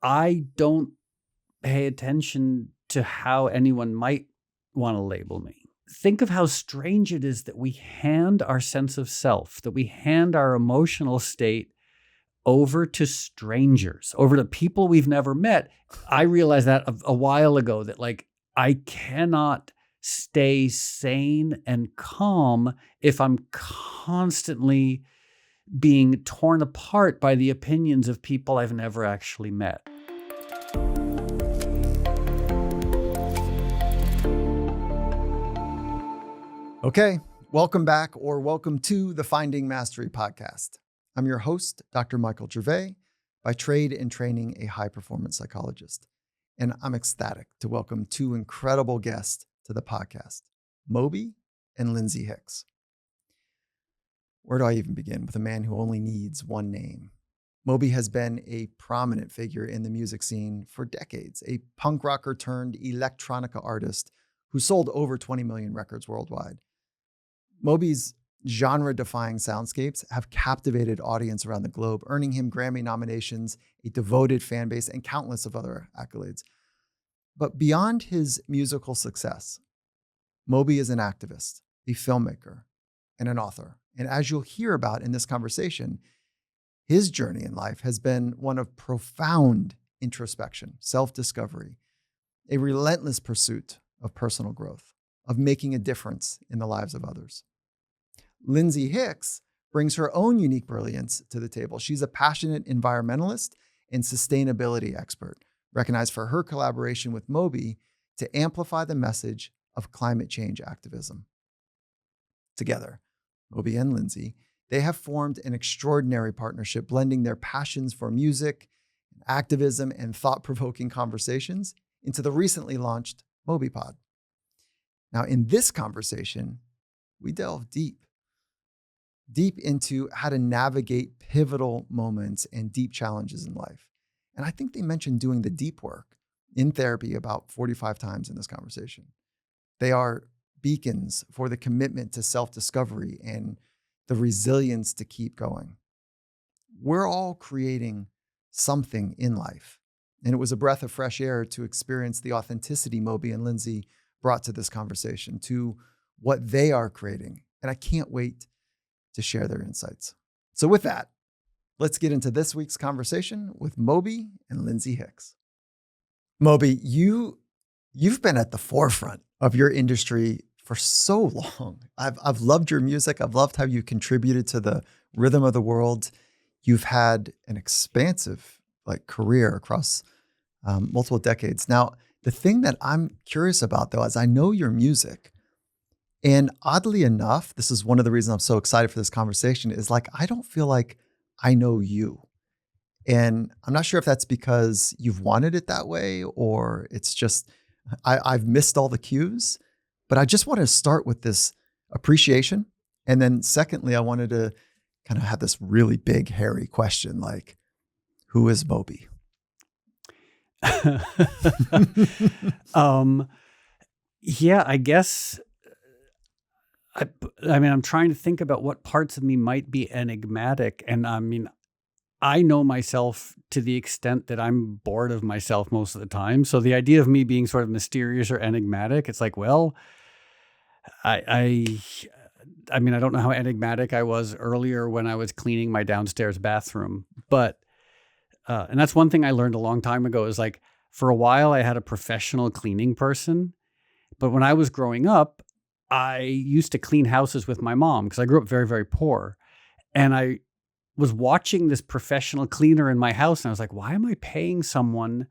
I don't pay attention to how anyone might want to label me. Think of how strange it is that we hand our sense of self, that we hand our emotional state over to strangers, over to people we've never met. I realized that a while ago, that like I cannot stay sane and calm if I'm constantly being torn apart by the opinions of people I've never actually met. Okay, welcome back or welcome to the Finding Mastery podcast. I'm your host, Dr. Michael Gervais, by trade and training a high-performance psychologist. And I'm ecstatic to welcome two incredible guests to the podcast, Moby and Lindsay Hicks. Where do I even begin with a man who only needs one name? Moby has been a prominent figure in the music scene for decades, a punk rocker-turned-electronica artist who sold over 20 million records worldwide. Moby's genre-defying soundscapes have captivated audience around the globe, earning him Grammy nominations, a devoted fan base, and countless of other accolades. But beyond his musical success, Moby is an activist, a filmmaker, and an author. And as you'll hear about in this conversation, his journey in life has been one of profound introspection, self-discovery, a relentless pursuit of personal growth, of making a difference in the lives of others. Lindsay Hicks brings her own unique brilliance to the table. She's a passionate environmentalist and sustainability expert, recognized for her collaboration with Moby to amplify the message of climate change activism. Together, Moby and Lindsay, they have formed an extraordinary partnership, blending their passions for music, activism, and thought-provoking conversations into the recently launched MobyPod. Now, in this conversation, we delve deep into how to navigate pivotal moments and deep challenges in life. And I think they mentioned doing the deep work in therapy about 45 times in this conversation. They are beacons for the commitment to self-discovery and the resilience to keep going. We're all creating something in life. And it was a breath of fresh air to experience the authenticity Moby and Lindsay brought to this conversation, to what they are creating. And I can't wait to share their insights. So with that, let's get into this week's conversation with Moby and Lindsay Hicks. Moby, you've been at the forefront of your industry for so long. I've loved your music. I've loved how you contributed to the rhythm of the world. You've had an expansive career across multiple decades. Now, the thing that I'm curious about, though, is I know your music. And oddly enough, this is one of the reasons I'm so excited for this conversation, is I don't feel like I know you. And I'm not sure if that's because you've wanted it that way, or it's just I've missed all the cues. But I just want to start with this appreciation. And then secondly, I wanted to kind of have this really big, hairy question, who is Moby? Yeah, I guess. I mean, I'm trying to think about what parts of me might be enigmatic. And I mean, I know myself to the extent that I'm bored of myself most of the time. So the idea of me being sort of mysterious or enigmatic, it's well, I mean, I don't know how enigmatic I was earlier when I was cleaning my downstairs bathroom, but, and that's one thing I learned a long time ago is for a while I had a professional cleaning person, but when I was growing up, I used to clean houses with my mom because I grew up very, very poor. And I was watching this professional cleaner in my house and I was why am I paying someone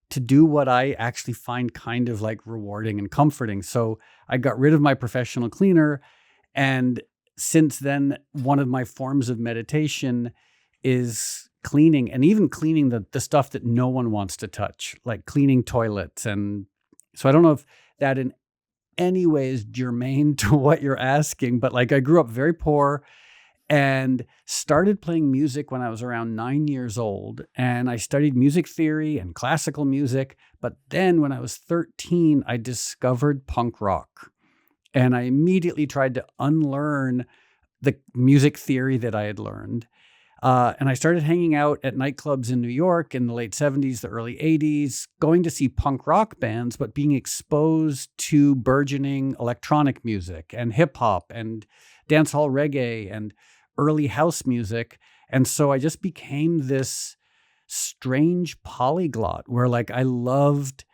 to do what I actually find kind of rewarding and comforting? So I got rid of my professional cleaner. And since then, one of my forms of meditation is cleaning, and even cleaning the stuff that no one wants to touch, like cleaning toilets. And so I don't know if that in any way is germane to what you're asking, but I grew up very poor and started playing music when I was around 9 years old. And I studied music theory and classical music. But then when I was 13, I discovered punk rock. And I immediately tried to unlearn the music theory that I had learned. And I started hanging out at nightclubs in New York in the late 70s, the early 80s, going to see punk rock bands, but being exposed to burgeoning electronic music and hip hop and dancehall reggae and early house music. And so I just became this strange polyglot where like I loved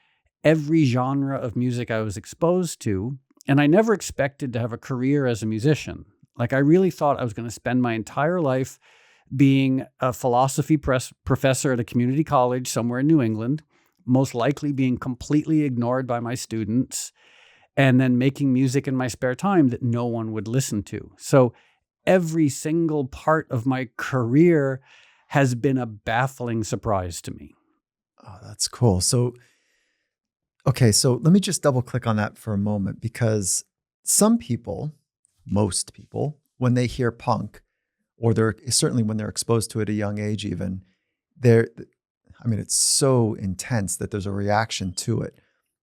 every genre of music I was exposed to. And I never expected to have a career as a musician. Like I really thought I was going to spend my entire life being a philosophy professor at a community college somewhere in New England, most likely being completely ignored by my students, and then making music in my spare time that no one would listen to. So every single part of my career has been a baffling surprise to me. Oh, that's cool. So, okay, so let me just double click on that for a moment, because some people, most people, when they hear punk, or they're certainly when they're exposed to it at a young age, even it's so intense that there's a reaction to it.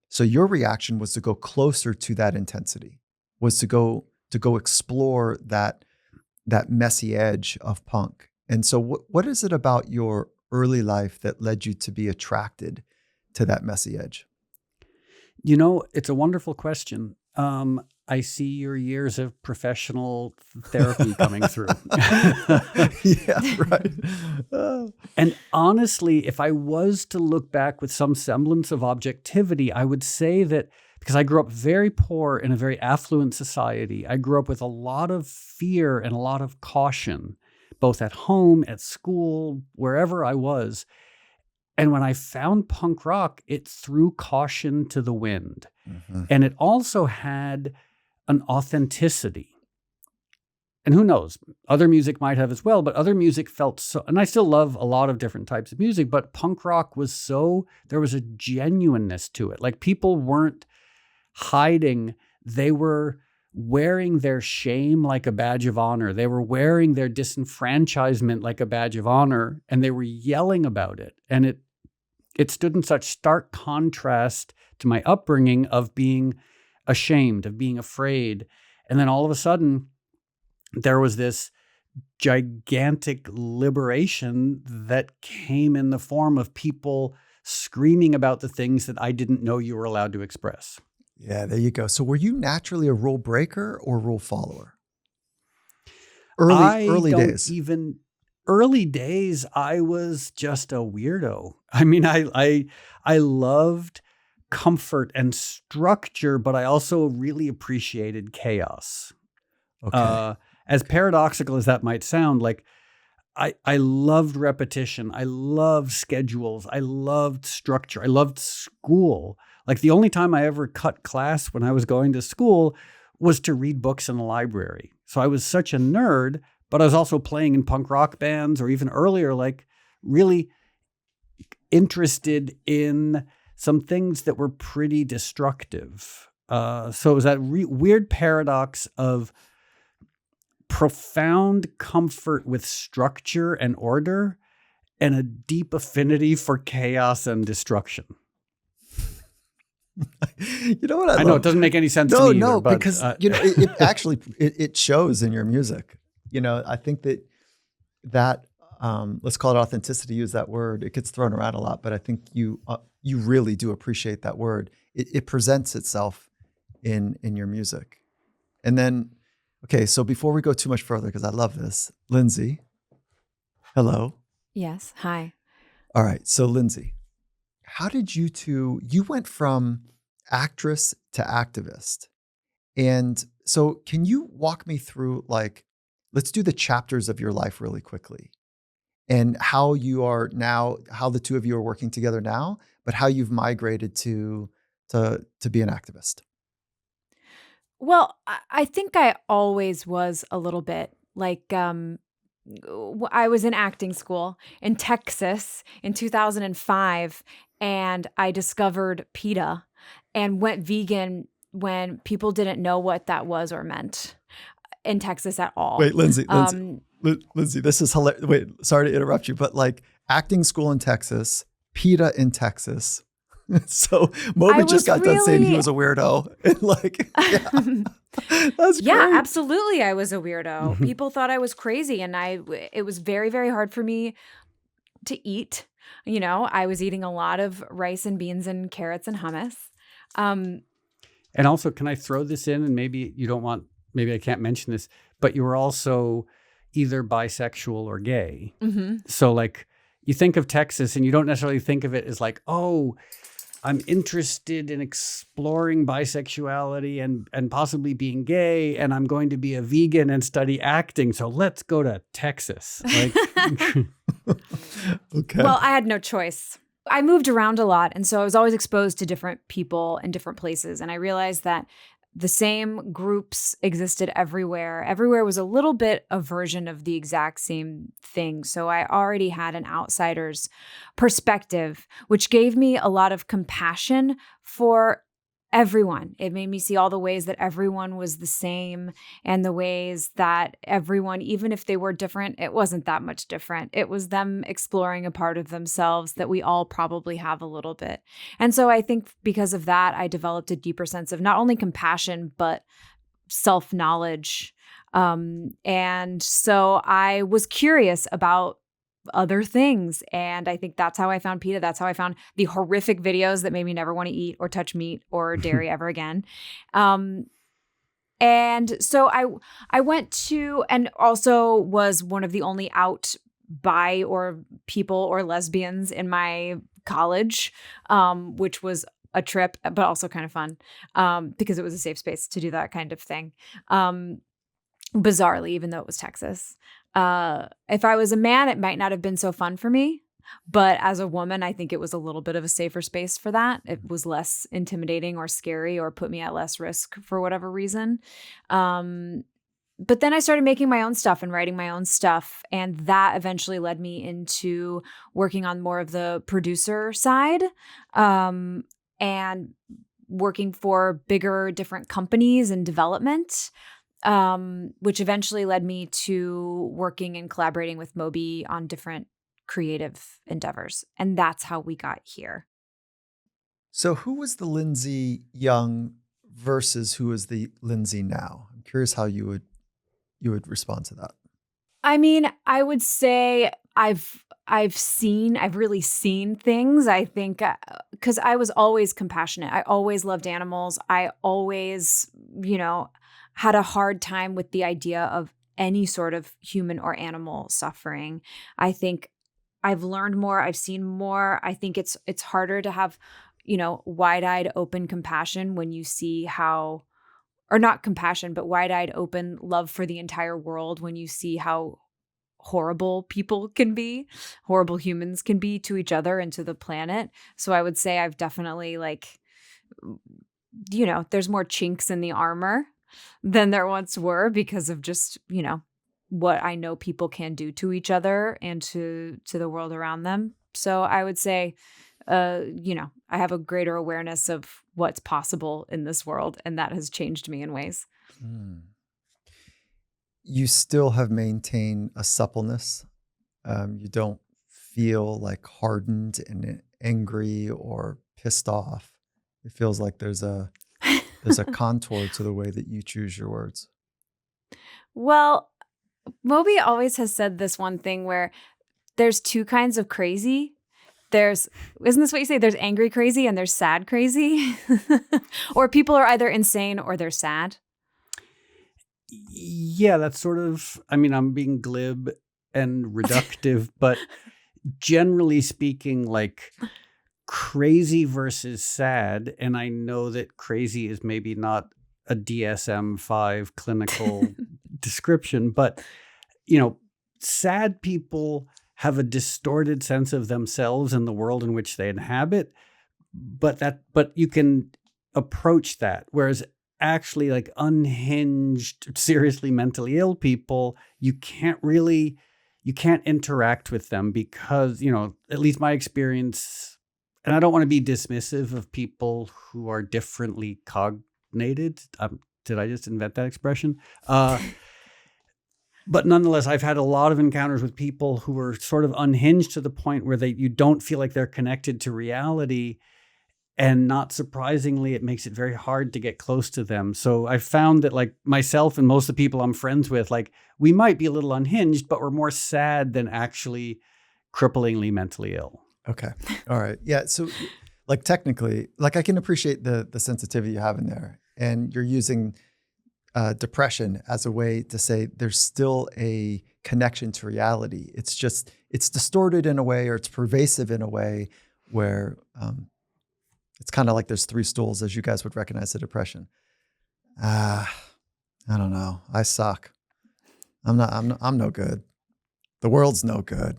So your reaction was to go closer to that intensity, was to go explore that messy edge of punk. And so what is it about your early life that led you to be attracted to that messy edge? You know, it's a wonderful question. I see your years of professional therapy coming through. Yeah, right. And honestly, if I was to look back with some semblance of objectivity, I would say that because I grew up very poor in a very affluent society, I grew up with a lot of fear and a lot of caution, both at home, at school, wherever I was. And when I found punk rock, it threw caution to the wind. Mm-hmm. And it also had an authenticity. And who knows, other music might have as well, but other music felt so, and I still love a lot of different types of music, but punk rock was so, there was a genuineness to it. Like people weren't hiding, they were wearing their shame like a badge of honor. They were wearing their disenfranchisement like a badge of honor, and they were yelling about it. And it stood in such stark contrast to my upbringing of being ashamed, of being afraid. And then all of a sudden, there was this gigantic liberation that came in the form of people screaming about the things that I didn't know you were allowed to express. Yeah, there you go. So were you naturally a rule breaker or rule follower? Early days. Early days, I was just a weirdo. I mean, I loved comfort and structure, but I also really appreciated chaos. Okay. As paradoxical as that might sound, like I loved repetition. I loved schedules. I loved structure. I loved school. Like the only time I ever cut class when I was going to school was to read books in the library. So I was such a nerd, but I was also playing in punk rock bands, or even earlier, like really interested in some things that were pretty destructive. So it was that weird paradox of profound comfort with structure and order and a deep affinity for chaos and destruction. You know what I know it doesn't make any sense to me either, but, because it actually it shows in your music. You know, I think that let's call it authenticity. Use that word. It gets thrown around a lot, but I think you really do appreciate that word. It presents itself in your music. And then, okay, so before we go too much further, because I love this, Lindsay, hello. Yes. Hi. All right. So Lindsay, how did you went from actress to activist. And so can you walk me through, like, let's do the chapters of your life really quickly and how you are now, how the two of you are working together now, but how you've migrated to be an activist. Well, I think I always was a little bit like, I was in acting school in Texas in 2005, and I discovered PETA and went vegan when people didn't know what that was or meant in Texas at all. Wait, Lindsay, this is hilarious. Wait, sorry to interrupt you, but like acting school in Texas, PETA in Texas. So Moby just got done saying he was a weirdo. And like, yeah. That's Yeah, great. absolutely. I was a weirdo. People thought I was crazy, and it was very, very hard for me to eat. I was eating a lot of rice and beans and carrots and hummus. Um, And also, can I throw this in? And maybe I can't mention this, but you were also either bisexual or gay. mhm. So, like, you think of Texas and you don't necessarily think of it as like, oh, I'm interested in exploring bisexuality and possibly being gay, and I'm going to be a vegan and study acting. So let's go to Texas. Like, Okay. Well, I had no choice. I moved around a lot, and so I was always exposed to different people in different places, and I realized that the same groups existed everywhere. Everywhere was a little bit a version of the exact same thing. So I already had an outsider's perspective, which gave me a lot of compassion for everyone. It made me see all the ways that everyone was the same and the ways that everyone, even if they were different, it wasn't that much different. It was them exploring a part of themselves that we all probably have a little bit. And so I think because of that, I developed a deeper sense of not only compassion, but self-knowledge. And so I was curious about other things. And I think that's how I found PETA. That's how I found the horrific videos that made me never want to eat or touch meat or dairy ever again. And so I went to, and also was one of the only out bi or people or lesbians in my college, which was a trip, but also kind of fun, because it was a safe space to do that kind of thing. Bizarrely, even though it was Texas. If I was a man, it might not have been so fun for me. But as a woman, I think it was a little bit of a safer space for that. It was less intimidating or scary or put me at less risk for whatever reason. But then I started making my own stuff and writing my own stuff. And that eventually led me into working on more of the producer side, and working for bigger, different companies and development. Which eventually led me to working and collaborating with Moby on different creative endeavors. And that's how we got here. So who was the Lindsay Young versus who is the Lindsay now? I'm curious how you would respond to that. I mean, I would say I've really seen things. I think because I was always compassionate. I always loved animals. I always, had a hard time with the idea of any sort of human or animal suffering. I think I've learned more. I've seen more. I think it's harder to have, wide-eyed open compassion when you see how, or not compassion, but wide-eyed open love for the entire world when you see how horrible people can be, horrible humans can be to each other and to the planet. So I would say I've definitely there's more chinks in the armor than there once were because of just, what I know people can do to each other and to the world around them. So I would say, I have a greater awareness of what's possible in this world, and that has changed me in ways. You still have maintained a suppleness. You don't feel like hardened and angry or pissed off. It feels like there's a contour to the way that you choose your words. Well, Moby always has said this one thing where there's two kinds of crazy. Isn't this what you say? There's angry crazy and there's sad crazy. Or people are either insane or they're sad. Yeah, that's sort of, I'm being glib and reductive, but generally speaking, like crazy versus sad. And I know that crazy is maybe not a DSM-5 clinical description, but, sad people have a distorted sense of themselves and the world in which they inhabit, but you can approach that. Whereas actually like unhinged, seriously mentally ill people, you can't interact with them because, at least my experience, and I don't want to be dismissive of people who are differently cognated. Did I just invent that expression? But nonetheless, I've had a lot of encounters with people who are sort of unhinged to the point where you don't feel like they're connected to reality. And not surprisingly, it makes it very hard to get close to them. So I found that like myself and most of the people I'm friends with, like we might be a little unhinged, but we're more sad than actually cripplingly mentally ill. Okay. All right. Yeah. So like technically, like I can appreciate the sensitivity you have in there, and you're using depression as a way to say there's still a connection to reality. It's just, it's distorted in a way, or it's pervasive in a way where it's kind of like there's three stools, as you guys would recognize the depression. I don't know. I suck. I'm no good. The world's no good.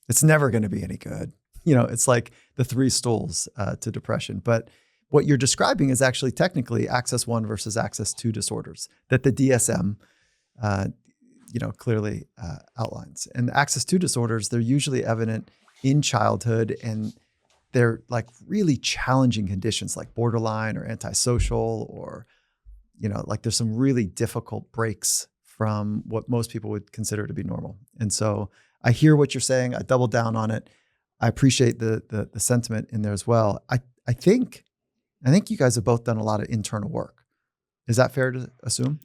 It's never going to be any good. You know, it's like the three stools to depression. But what you're describing is actually technically access 1 versus access 2 disorders that the DSM, clearly outlines. And access 2 disorders, they're usually evident in childhood, and they're like really challenging conditions like borderline or antisocial, or, like there's some really difficult breaks from what most people would consider to be normal. And so I hear what you're saying. I double down on it. I appreciate the sentiment in there as well. I think you guys have both done a lot of internal work. Is that fair to assume?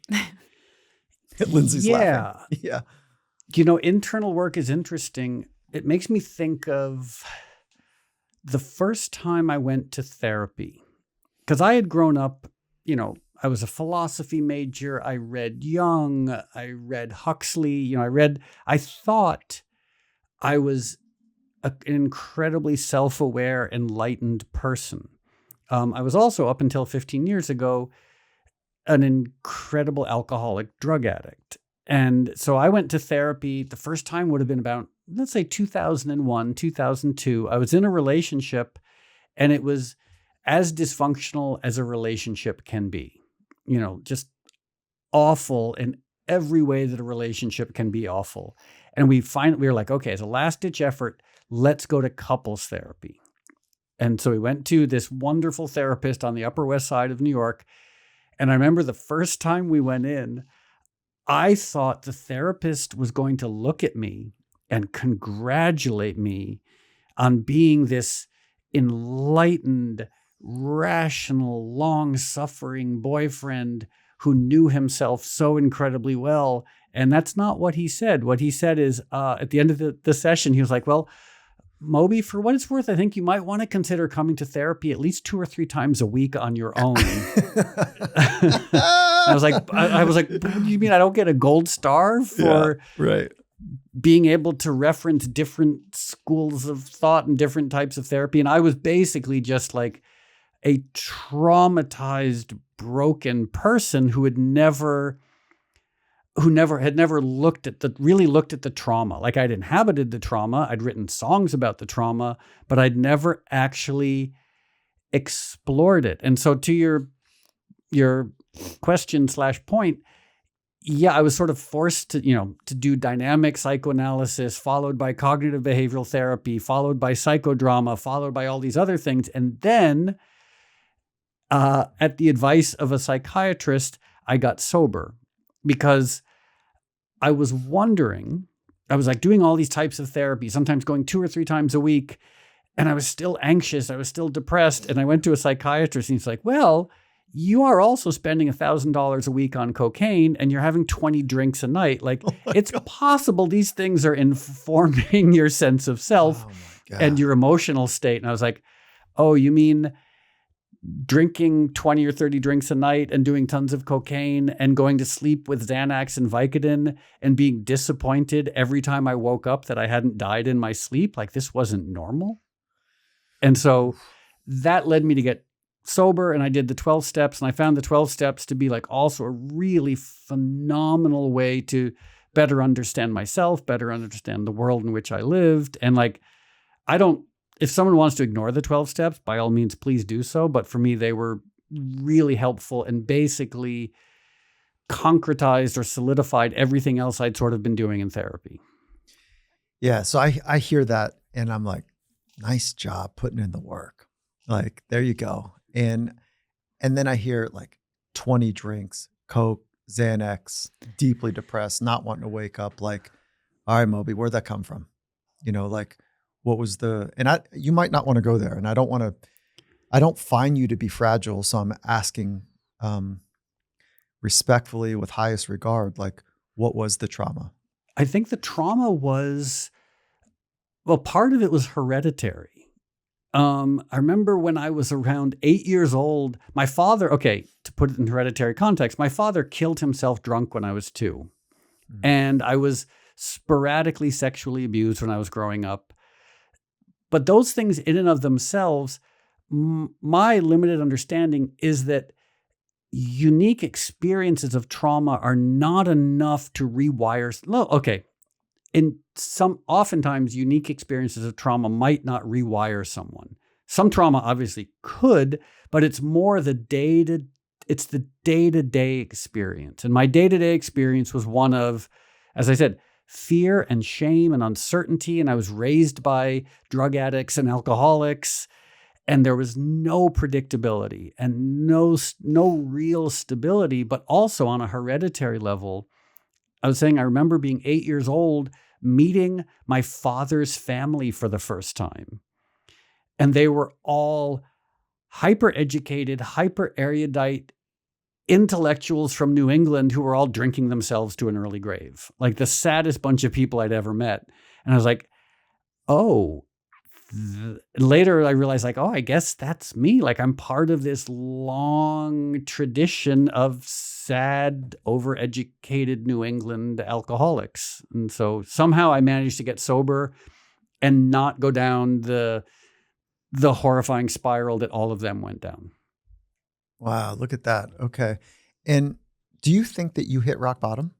Lindsay's laughing. Yeah. Internal work is interesting. It makes me think of the first time I went to therapy, because I had grown up, I was a philosophy major. I read Jung. I read Huxley. I thought I was an incredibly self-aware, enlightened person. I was also, up until 15 years ago, an incredible alcoholic drug addict. And so I went to therapy. The first time would have been about, let's say 2001, 2002. I was in a relationship, and it was as dysfunctional as a relationship can be. Just awful in every way that a relationship can be awful. And we were like, okay, as a last ditch effort, let's go to couples therapy. And so we went to this wonderful therapist on the Upper West Side of New York. And I remember the first time we went in, I thought the therapist was going to look at me and congratulate me on being this enlightened, rational, long-suffering boyfriend who knew himself so incredibly well. And that's not what he said. What he said is, at the end of the session, he was like, well, Moby, for what it's worth, I think you might want to consider coming to therapy at least 2 or 3 times a week on your own. I was like, you mean I don't get a gold star for being able to reference different schools of thought and different types of therapy? And I was basically just like a traumatized, broken person who had never looked at the trauma. Like, I'd inhabited the trauma. I'd written songs about the trauma, but I'd never actually explored it. And so to your question / point, I was sort of forced to do dynamic psychoanalysis, followed by cognitive behavioral therapy, followed by psychodrama, followed by all these other things. And then at the advice of a psychiatrist, I got sober, because I was wondering, I was like doing all these types of therapy, sometimes going 2 or 3 times a week, and I was still anxious, I was still depressed. And I went to a psychiatrist, and he's like, well, you are also spending $1,000 a week on cocaine, and you're having 20 drinks a night. Like, it's possible these things are informing your sense of self and your emotional state. And I was like, oh, you mean drinking 20 or 30 drinks a night and doing tons of cocaine and going to sleep with Xanax and Vicodin and being disappointed every time I woke up that I hadn't died in my sleep? Like, this wasn't normal. And so that led me to get sober, and I did the 12 steps, and I found the 12 steps to be like also a really phenomenal way to better understand myself, better understand the world in which I lived. And like, if someone wants to ignore the 12 steps, by all means, please do so. But for me, they were really helpful and basically concretized or solidified everything else I'd sort of been doing in therapy. Yeah. So I hear that, and I'm like, nice job putting in the work. Like, there you go. And then I hear like 20 drinks, Coke, Xanax, deeply depressed, not wanting to wake up. Like, all right, Moby, where'd that come from? Like, what was you might not want to go there, and I don't want to I don't find you to be fragile, so I'm asking respectfully, with highest regard, like, what was the trauma? I think the trauma was, well, part of it was hereditary. I remember when I was around 8 years old, my father, okay, to put it in hereditary context, my father killed himself drunk when I was 2. And I was sporadically sexually abused when I was growing up. But those things in and of themselves, my limited understanding is that unique experiences of trauma are not enough to rewire. Okay. Oftentimes unique experiences of trauma might not rewire someone. Some trauma obviously could, but it's more the day-to-day experience. And my day-to-day experience was one of, as I said, fear and shame and uncertainty. And I was raised by drug addicts and alcoholics, and there was no predictability and no real stability, but also on a hereditary level. I was saying, I remember being 8 years old, meeting my father's family for the first time. And they were all hyper-educated, hyper-erudite intellectuals from New England who were all drinking themselves to an early grave. Like the saddest bunch of people I'd ever met. And I was like, oh. Later I realized, like, oh, I guess that's me. Like, I'm part of this long tradition of sad, overeducated New England alcoholics. And so somehow I managed to get sober and not go down the horrifying spiral that all of them went down. Wow, look at that. Okay. And do you think that you hit rock bottom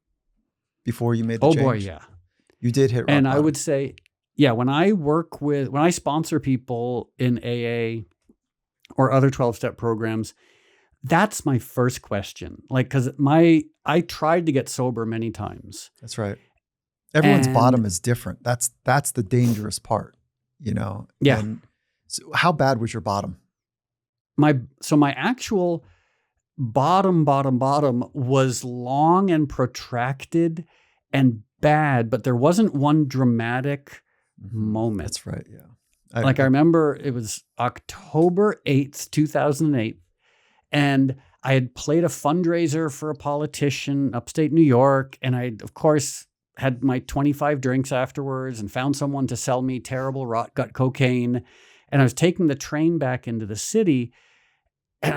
before you made the change? Oh boy, yeah. You did hit rock bottom. And I would say, yeah, when I sponsor people in AA or other 12-step programs, that's my first question. Like, because I tried to get sober many times. That's right. Everyone's bottom is different. That's the dangerous part, you know? Yeah. And so how bad was your bottom? My actual bottom was long and protracted and bad, but there wasn't one dramatic moment. That's right. Yeah. I remember it was October 8th, 2008. And I had played a fundraiser for a politician upstate New York. And I, of course, had my 25 drinks afterwards and found someone to sell me terrible rot gut cocaine. And I was taking the train back into the city. And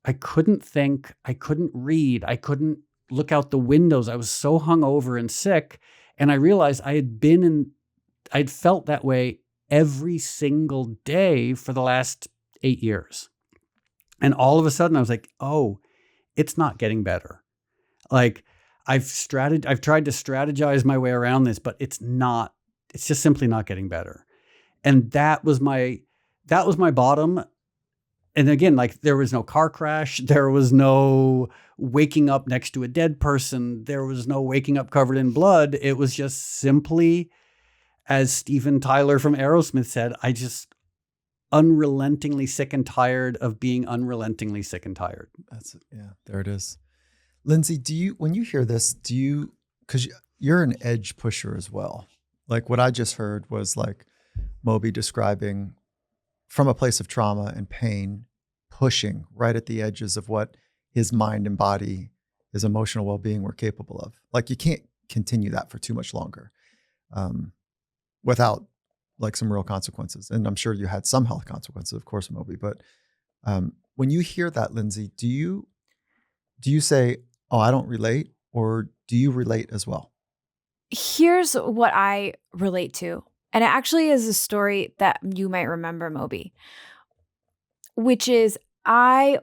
I couldn't think. I couldn't read. I couldn't look out the windows. I was so hungover and sick. And I realized I'd felt that way every single day for the last 8 years. And all of a sudden I was like, oh, it's not getting better. Like I've tried to strategize my way around this, but it's just simply not getting better. And that was my bottom. And again, like there was no car crash. There was no waking up next to a dead person. There was no waking up covered in blood. It was just simply, as Steven Tyler from Aerosmith said, I just unrelentingly sick and tired of being unrelentingly sick and tired. Yeah, there it is. Lindsay, when you hear this, because you're an edge pusher as well. Like what I just heard was like Moby describing from a place of trauma and pain, pushing right at the edges of what his mind and body, his emotional well-being were capable of. Like you can't continue that for too much longer without like some real consequences. And I'm sure you had some health consequences, of course, Moby. But when you hear that, Lindsay, do you say, oh, I don't relate, or do you relate as well? Here's what I relate to. And it actually is a story that you might remember, Moby, which is I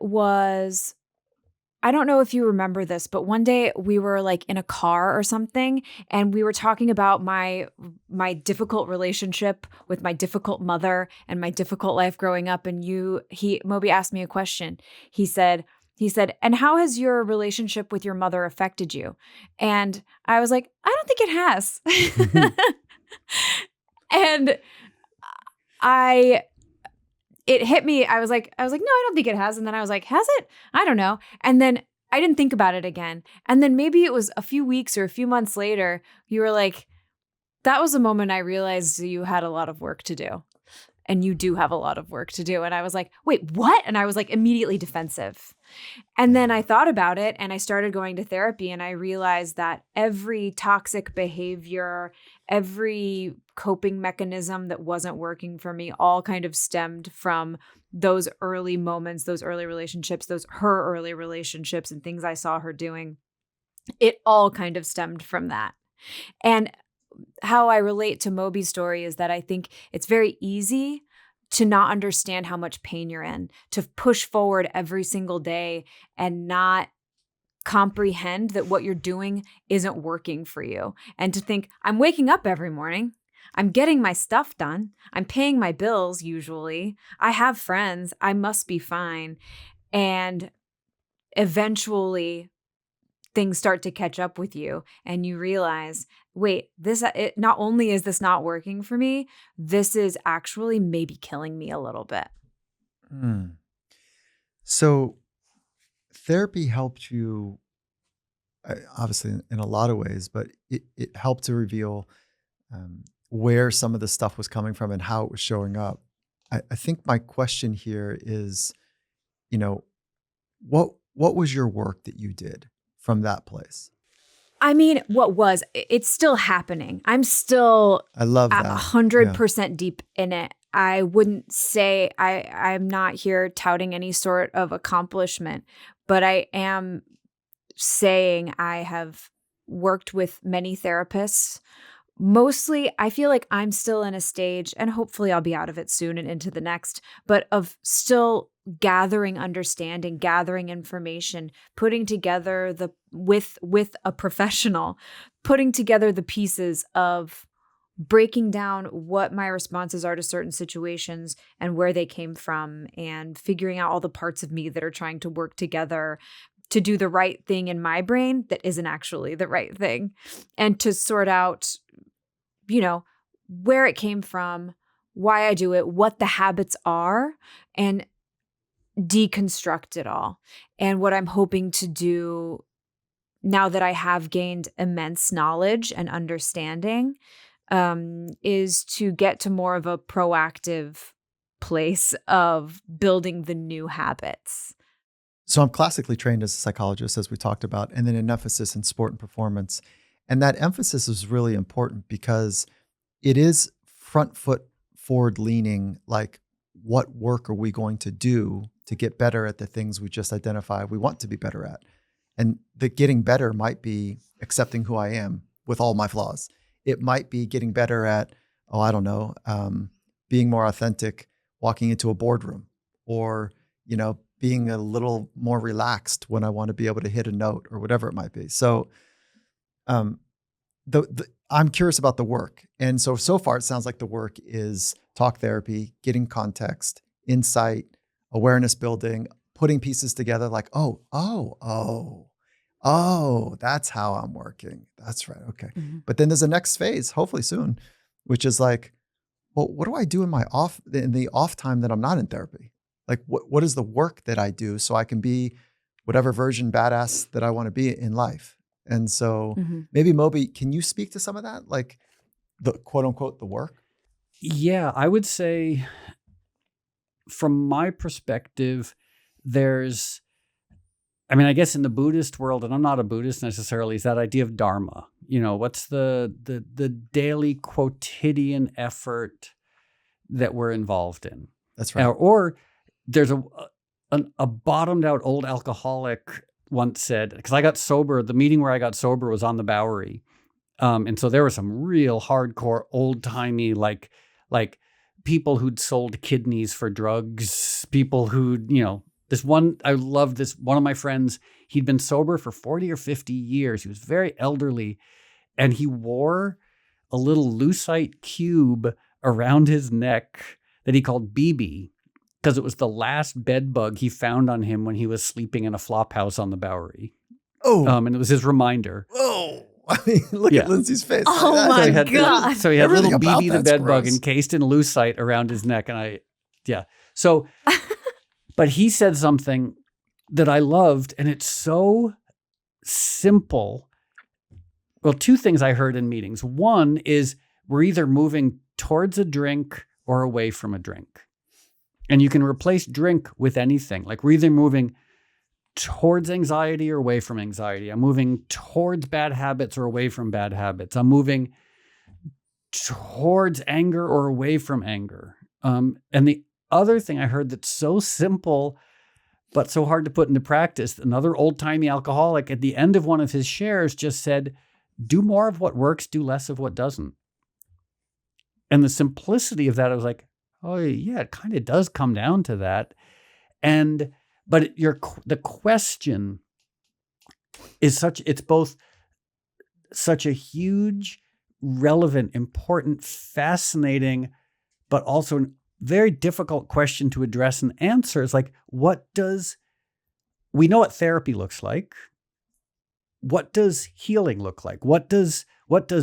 don't know if you remember this, but one day we were like in a car or something, and we were talking about my difficult relationship with my difficult mother and my difficult life growing up. And Moby asked me a question. He said, and how has your relationship with your mother affected you? And I was like, I don't think it has. And it hit me. I was like, no, I don't think it has. And then I was like, has it? I don't know. And then I didn't think about it again. And then maybe it was a few weeks or a few months later, you were like, that was a moment I realized you had a lot of work to do. and you do have a lot of work to do. And I was like, wait, what? And I was like immediately defensive. And then I thought about it and I started going to therapy, and I realized that every toxic behavior, every coping mechanism that wasn't working for me all kind of stemmed from those early moments, those early relationships, her early relationships and things I saw her doing. It all kind of stemmed from that. And how I relate to Moby's story is that I think it's very easy to not understand how much pain you're in, to push forward every single day and not comprehend that what you're doing isn't working for you. And to think, I'm waking up every morning, I'm getting my stuff done, I'm paying my bills usually, I have friends, I must be fine. And eventually things start to catch up with you and you realize, wait, not only is this not working for me, this is actually maybe killing me a little bit. So therapy helped you, obviously in a lot of ways, but it helped to reveal where some of the stuff was coming from and how it was showing up. I think my question here is, what was your work that you did from that place? I mean, it's still happening. I'm still I love that. 100% deep in it. I wouldn't say I'm not here touting any sort of accomplishment, but I am saying I have worked with many therapists. Mostly, I feel like I'm still in a stage, and hopefully I'll be out of it soon and into the next, but of still gathering understanding, gathering information, putting together with a professional, putting together the pieces of breaking down what my responses are to certain situations and where they came from, and figuring out all the parts of me that are trying to work together to do the right thing in my brain that isn't actually the right thing, and to sort out, where it came from, why I do it, what the habits are, and deconstruct it all. And what I'm hoping to do now that I have gained immense knowledge and understanding is to get to more of a proactive place of building the new habits. So I'm classically trained as a psychologist, as we talked about, and then an emphasis in sport and performance. And that emphasis is really important because it is front foot forward leaning, like what work are we going to do to get better at the things we just identified we want to be better at? And the getting better might be accepting who I am with all my flaws. It might be getting better at, being more authentic, walking into a boardroom, or, being a little more relaxed when I want to be able to hit a note or whatever it might be. So I'm curious about the work. And so far it sounds like the work is talk therapy, getting context, insight, awareness building, putting pieces together like, oh, that's how I'm working. That's right. Okay. Mm-hmm. But then there's a next phase, hopefully soon, which is like, well, what do I do in the off time that I'm not in therapy? Like what is the work that I do so I can be whatever version badass that I want to be in life? And so maybe Moby, can you speak to some of that? Like the quote unquote, the work? Yeah, I would say from my perspective, I guess in the Buddhist world, and I'm not a Buddhist necessarily, is that idea of dharma. What's the daily quotidian effort that we're involved in? That's right. Or there's a bottomed out old alcoholic once said, because I got sober, the meeting where I got sober was on the Bowery. And so there were some real hardcore old timey, like people who'd sold kidneys for drugs, people who'd, I love this. One of my friends, he'd been sober for 40 or 50 years. He was very elderly, and he wore a little lucite cube around his neck that he called BB, because it was the last bed bug he found on him when he was sleeping in a flop house on the Bowery. Oh. And it was his reminder. Oh. I mean, look at Lindsay's face. Oh my God. So he had little BB the bed bug encased in lucite around his neck. And So, but he said something that I loved, and it's so simple. Well, two things I heard in meetings. One is we're either moving towards a drink or away from a drink. And you can replace drink with anything. Like we're either moving towards anxiety or away from anxiety. I'm moving towards bad habits or away from bad habits. I'm moving towards anger or away from anger. And the other thing I heard that's so simple, but so hard to put into practice, another old-timey alcoholic at the end of one of his shares just said, do more of what works, do less of what doesn't. And the simplicity of that, I was like, oh yeah, it kind of does come down to that. But the question is it's both such a huge, relevant, important, fascinating, but also a very difficult question to address and answer. Is like, we know what therapy looks like. What does healing look like? What does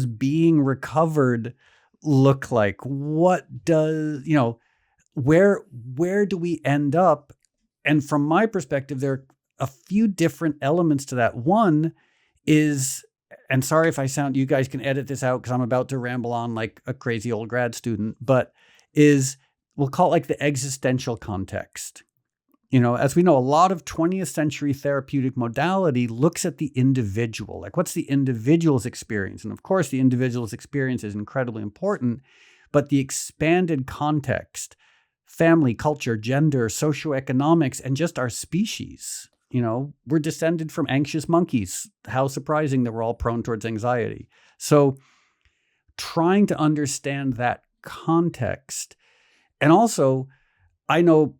being recovered look like? What does, where do we end up? And from my perspective, there are a few different elements to that. One is, and sorry if you guys can edit this out because I'm about to ramble on like a crazy old grad student, but we'll call it like the existential context. As we know, a lot of 20th century therapeutic modality looks at the individual. Like, what's the individual's experience? And of course, the individual's experience is incredibly important, but the expanded context, family, culture, gender, socioeconomics, and just our species. We're descended from anxious monkeys. How surprising that we're all prone towards anxiety. So trying to understand that context. And also, I know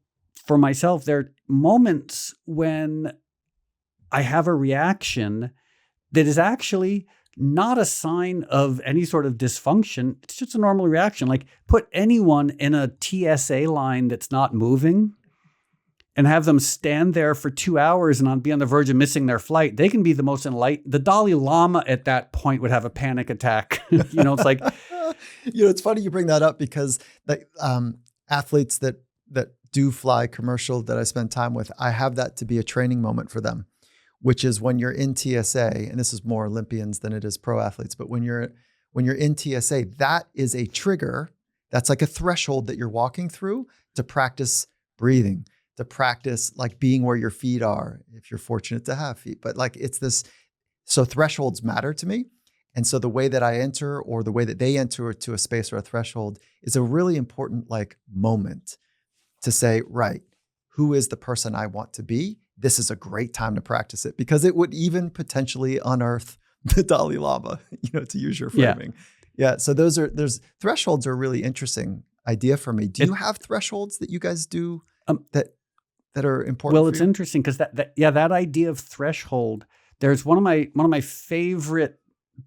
for myself, there are moments when I have a reaction that is actually not a sign of any sort of dysfunction. It's just a normal reaction. Like, put anyone in a TSA line that's not moving and have them stand there for 2 hours and be on the verge of missing their flight. They can be the most enlightened. The Dalai Lama at that point would have a panic attack. It's like, it's funny you bring that up because the athletes that do fly commercial that I spend time with, I have that to be a training moment for them, which is when you're in TSA, and this is more Olympians than it is pro athletes, but when you're in TSA, that is a trigger. That's like a threshold that you're walking through to practice breathing, to practice like being where your feet are, if you're fortunate to have feet. But like so thresholds matter to me. And so the way that I enter or the way that they enter to a space or a threshold is a really important like moment to say, right, who is the person I want to be? This is a great time to practice it because it would even potentially unearth the Dalai Lama, to use your framing. Yeah. So thresholds are a really interesting idea for me. Do you have thresholds that you guys do that are important? Well, for it's you? interesting because that idea of threshold, there's one of my favorite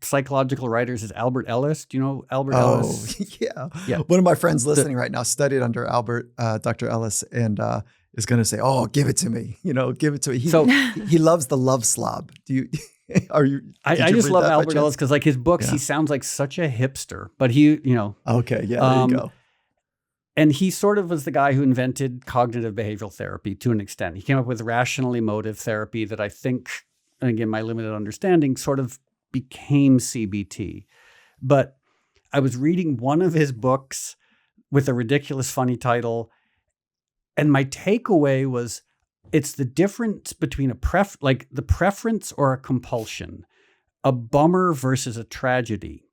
psychological writers is Albert Ellis. Do you know Albert Ellis? Yeah. Yeah. One of my friends listening right now studied under Dr. Ellis, and is going to say, "Oh, give it to me." Give it to me. He loves the love slob. Do you? I just love Albert Ellis because like his books, he sounds like such a hipster, but he. Okay. Yeah. There you go. And he sort of was the guy who invented cognitive behavioral therapy to an extent. He came up with rational emotive therapy that I think, and again, my limited understanding, sort of became CBT. But I was reading one of his books with a ridiculous funny title, and my takeaway was it's the difference between the preference or a compulsion, a bummer versus a tragedy.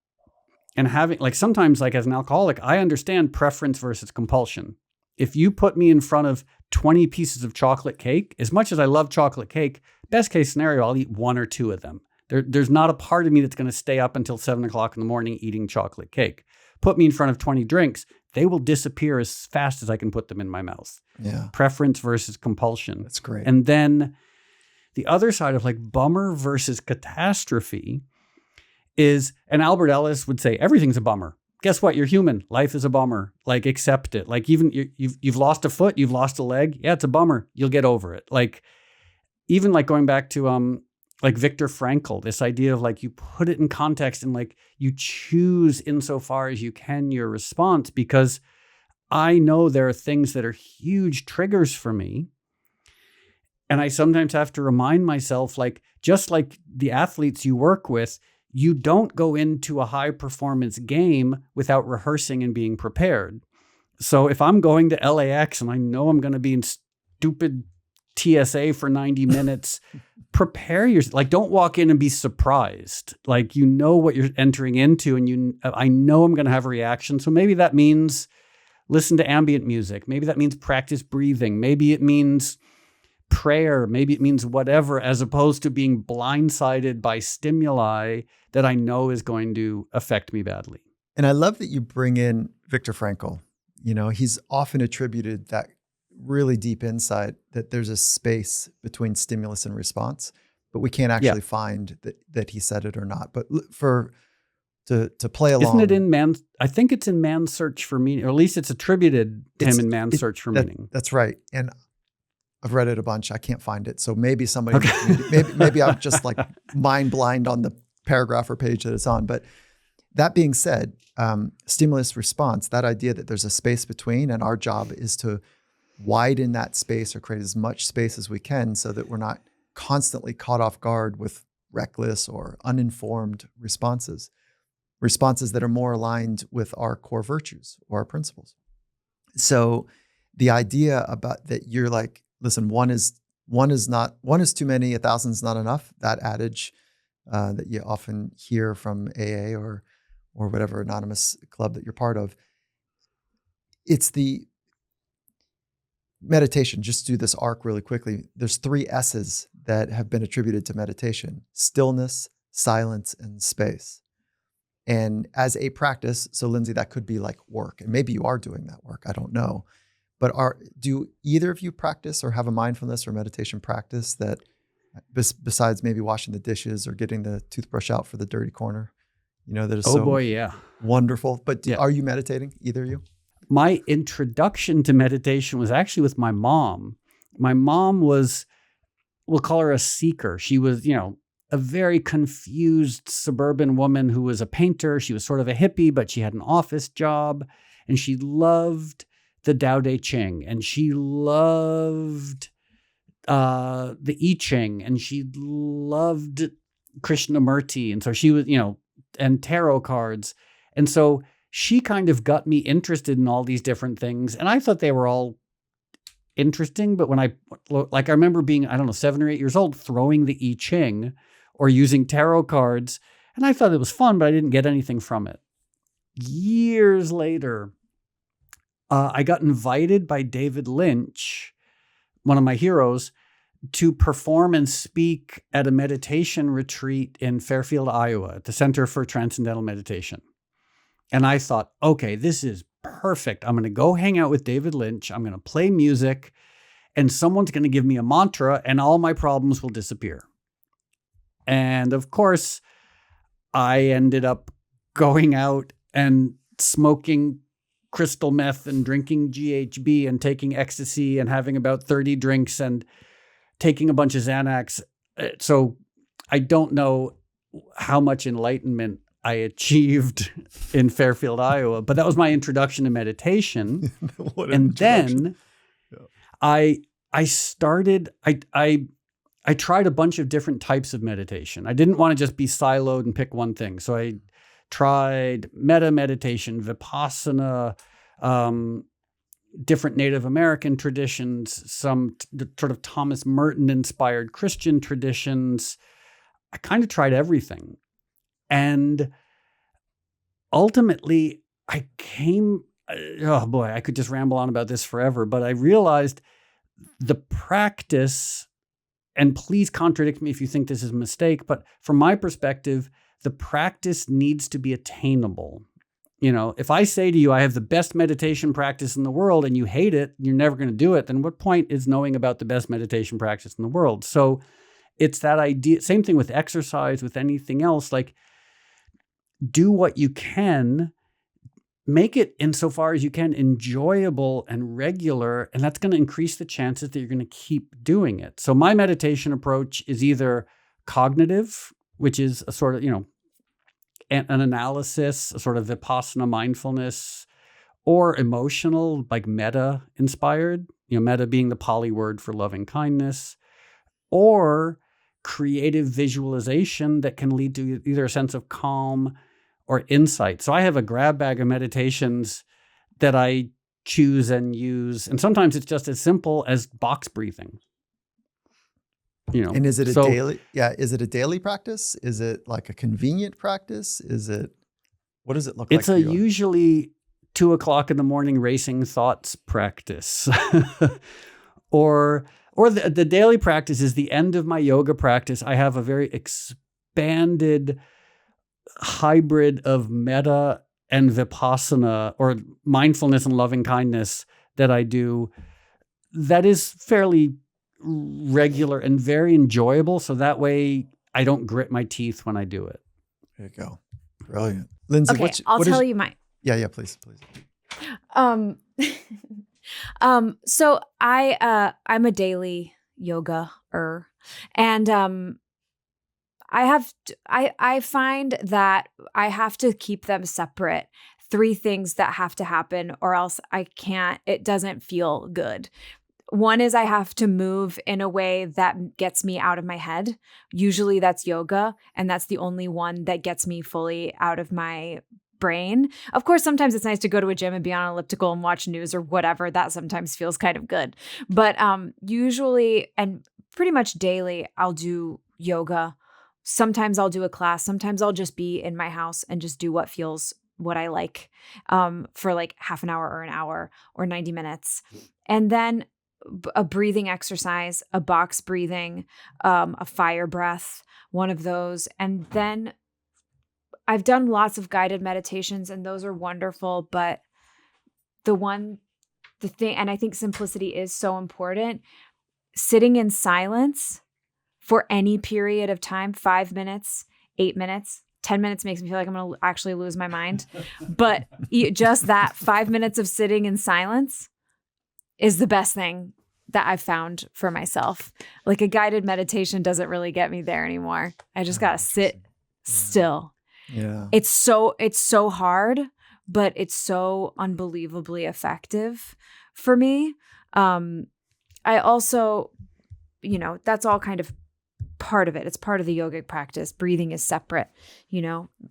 And having sometimes as an alcoholic, I understand preference versus compulsion. If you put me in front of 20 pieces of chocolate cake, as much as I love chocolate cake, best case scenario, I'll eat 1 or 2 of them. There's not a part of me that's going to stay up until 7 o'clock in the morning eating chocolate cake. Put me in front of 20 drinks, they will disappear as fast as I can put them in my mouth. Yeah. Preference versus compulsion. That's great. And then the other side of bummer versus catastrophe is, and Albert Ellis would say, everything's a bummer. Guess what? You're human. Life is a bummer. Accept it. Even you've lost a foot, you've lost a leg. Yeah, it's a bummer. You'll get over it. Even going back to Viktor Frankl, this idea of you put it in context and you choose insofar as you can your response, because I know there are things that are huge triggers for me. And I sometimes have to remind myself, just like the athletes you work with, you don't go into a high performance game without rehearsing and being prepared. So if I'm going to LAX and I know I'm going to be in stupid TSA for 90 minutes, prepare yourself. Like, don't walk in and be surprised. Like, you know what you're entering into, and I know I'm going to have a reaction. So maybe that means listen to ambient music. Maybe that means practice breathing. Maybe it means prayer. Maybe it means whatever, as opposed to being blindsided by stimuli that I know is going to affect me badly. And I love that you bring in Viktor Frankl. You know, he's often attributed that really deep insight that there's a space between stimulus and response, but we can't actually find that he said it or not. But to play along. Isn't it in Man? I think it's in Man's Search for Meaning, or at least it's attributed to him in Man's Search for Meaning. That's right. And I've read it a bunch. I can't find it. So maybe somebody, maybe I'm just like mind blind on the paragraph or page that it's on. But that being said, stimulus response, that idea that there's a space between, and our job is to widen that space or create as much space as we can so that we're not constantly caught off guard with reckless or uninformed responses that are more aligned with our core virtues or our principles. So the idea about that, you're like, listen, one is too many, 1,000 is not enough. That adage that you often hear from AA or whatever anonymous club that you're part of. It's the meditation. Just do this arc really quickly. There's 3 S's that have been attributed to meditation: stillness, silence, and space. And as a practice, so Lindsay, that could be like work, and maybe you are doing that work. I don't know. But do either of you practice or have a mindfulness or meditation practice that, besides maybe washing the dishes or getting the toothbrush out for the dirty corner, you know, that is wonderful. But are you meditating, either of you? My introduction to meditation was actually with my mom. My mom was, we'll call her a seeker. She was, a very confused suburban woman who was a painter. She was sort of a hippie, but she had an office job, and she loved the Tao Te Ching, and she loved the I Ching, and she loved Krishnamurti. And so she was, and tarot cards. And so she kind of got me interested in all these different things. And I thought they were all interesting. But when I remember being, 7 or 8 years old, throwing the I Ching or using tarot cards. And I thought it was fun, but I didn't get anything from it. Years later, I got invited by David Lynch, one of my heroes, to perform and speak at a meditation retreat in Fairfield, Iowa, at the Center for Transcendental Meditation. And I thought, okay, this is perfect. I'm going to go hang out with David Lynch. I'm going to play music, and someone's going to give me a mantra, and all my problems will disappear. And of course, I ended up going out and smoking crystal meth and drinking GHB and taking ecstasy and having about 30 drinks and taking a bunch of Xanax. So I don't know how much enlightenment I achieved in Fairfield, Iowa, but that was my introduction to meditation. And then I tried a bunch of different types of meditation. I didn't want to just be siloed and pick one thing. So I tried metta meditation, vipassana, different Native American traditions, some sort of Thomas Merton-inspired Christian traditions. I kind of tried everything. And ultimately, I could just ramble on about this forever, but I realized the practice, and please contradict me if you think this is a mistake, but from my perspective, the practice needs to be attainable. If I say to you, I have the best meditation practice in the world, and you hate it, you're never going to do it, then what point is knowing about the best meditation practice in the world? So it's that idea, same thing with exercise, with anything else, like do what you can, make it insofar as you can enjoyable and regular, and that's going to increase the chances that you're going to keep doing it. So my meditation approach is either cognitive, which is a sort of, an analysis, a sort of vipassana mindfulness, or emotional, like metta inspired, metta being the Pali word for loving kindness, or creative visualization that can lead to either a sense of calm or insight. So I have a grab bag of meditations that I choose and use. And sometimes it's just as simple as box breathing. And is it a daily? Yeah. Is it a daily practice? Is it like a convenient practice? What does it look like? It's a usually 2:00 in the morning racing thoughts practice. or the daily practice is the end of my yoga practice. I have a very expanded hybrid of metta and vipassana, or mindfulness and loving kindness, that I do that is fairly regular and very enjoyable. So that way I don't grit my teeth when I do it. There you go. Brilliant. Lindsay, Okay, I'll tell you mine. Yeah, please. So I'm a daily yoga-er, and I find that I have to keep them separate. 3 things that have to happen, or else it doesn't feel good. One is I have to move in a way that gets me out of my head. Usually that's yoga, and that's the only one that gets me fully out of my brain. Of course, sometimes it's nice to go to a gym and be on an elliptical and watch news or whatever. That sometimes feels kind of good. But usually, and pretty much daily, I'll do yoga. Sometimes I'll do a class. Sometimes I'll just be in my house and just do what I like for like half an hour or an hour or 90 minutes. And then a breathing exercise, a box breathing, a fire breath, one of those. And then I've done lots of guided meditations, and those are wonderful. But the thing, and I think simplicity is so important, sitting in silence for any period of time, 5 minutes, 8 minutes, 10 minutes makes me feel like I'm going to actually lose my mind. But just that 5 minutes of sitting in silence is the best thing that I've found for myself. Like a guided meditation doesn't really get me there anymore. I just got to sit still. Yeah. It's so hard, but it's so unbelievably effective for me. I also, that's all kind of part of it. It's part of the yogic practice. Breathing is separate,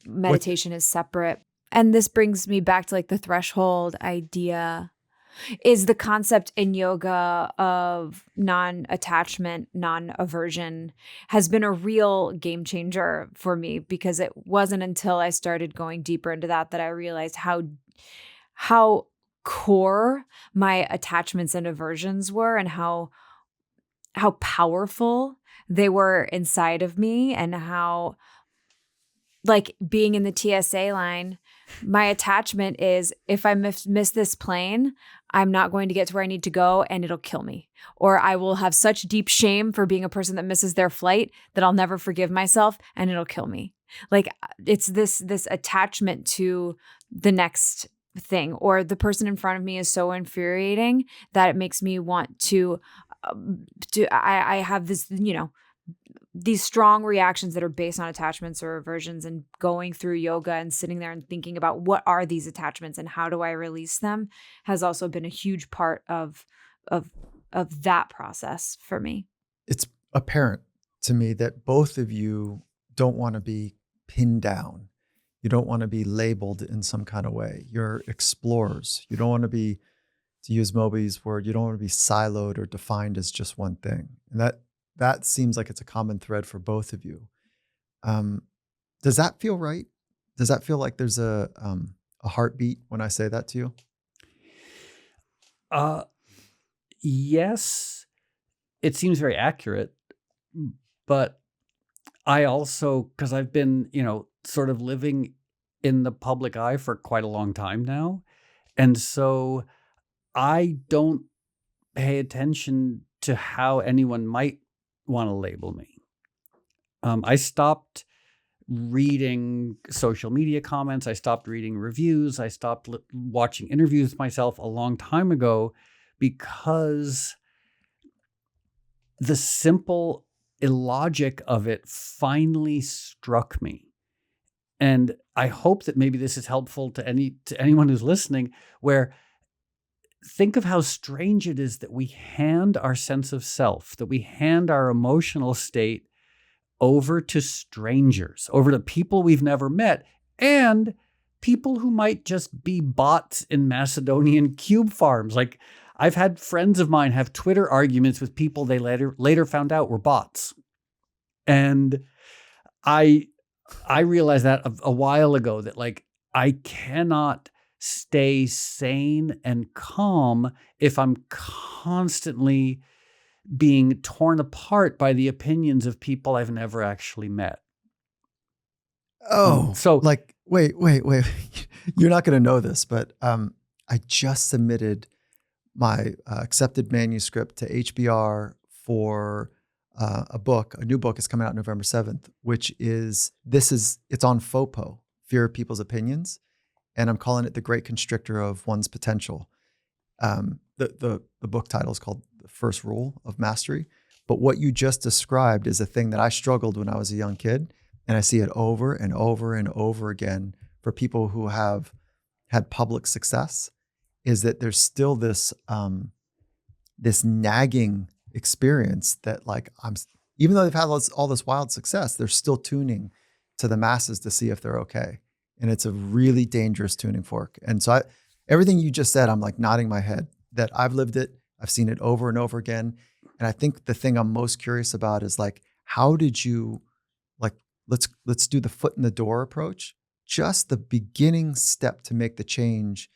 meditation is separate. And this brings me back to like the threshold idea, is the concept in yoga of non-attachment, non-aversion has been a real game changer for me, because it wasn't until I started going deeper into that I realized how core my attachments and aversions were, and how powerful they were inside of me, and how, like being in the TSA line, my attachment is, if I miss this plane, I'm not going to get to where I need to go, and it'll kill me. Or I will have such deep shame for being a person that misses their flight that I'll never forgive myself, and it'll kill me. Like it's this attachment to the next thing, or the person in front of me is so infuriating that it makes me want to I have this, these strong reactions that are based on attachments or aversions, and going through yoga and sitting there and thinking about what are these attachments and how do I release them has also been a huge part of that process for me. It's apparent to me that both of you don't want to be pinned down. You don't want to be labeled in some kind of way. You're explorers. You don't want to be, to use Moby's word, you don't want to be siloed or defined as just one thing. And that seems like it's a common thread for both of you. Does that feel right? Does that feel like there's a heartbeat when I say that to you? Yes, it seems very accurate, but I also, because I've been, sort of living in the public eye for quite a long time now. And so I don't pay attention to how anyone might want to label me. I stopped reading social media comments. I stopped reading reviews. I stopped watching interviews with myself a long time ago, because the simple illogic of it finally struck me. And I hope that maybe this is helpful to anyone who's listening, where think of how strange it is that we hand our sense of self, that we hand our emotional state over to strangers, over to people we've never met. And people who might just be bots in Macedonian cube farms. Like, I've had friends of mine have Twitter arguments with people they later found out were bots. And I realized that a while ago, that like I cannot stay sane and calm if I'm constantly being torn apart by the opinions of people I've never actually met. Oh, So like, wait. You're not going to know this, but I just submitted my accepted manuscript to HBR for a new book is coming out November 7th, which is, it's on FOPO, Fear of People's Opinions. And I'm calling it The Great Constrictor of One's Potential. The book title is called The First Rule of Mastery. But what you just described is a thing that I struggled when I was a young kid. And I see it over and over and over again for people who have had public success, is that there's still this nagging experience that like, even though they've had all this wild success, they're still tuning to the masses to see if they're okay. And it's a really dangerous tuning fork. And so everything you just said, I'm like nodding my head that I've lived it. I've seen it over and over again. And I think the thing I'm most curious about is like, how did you, like, let's do the foot in the door approach, just the beginning step to make the change,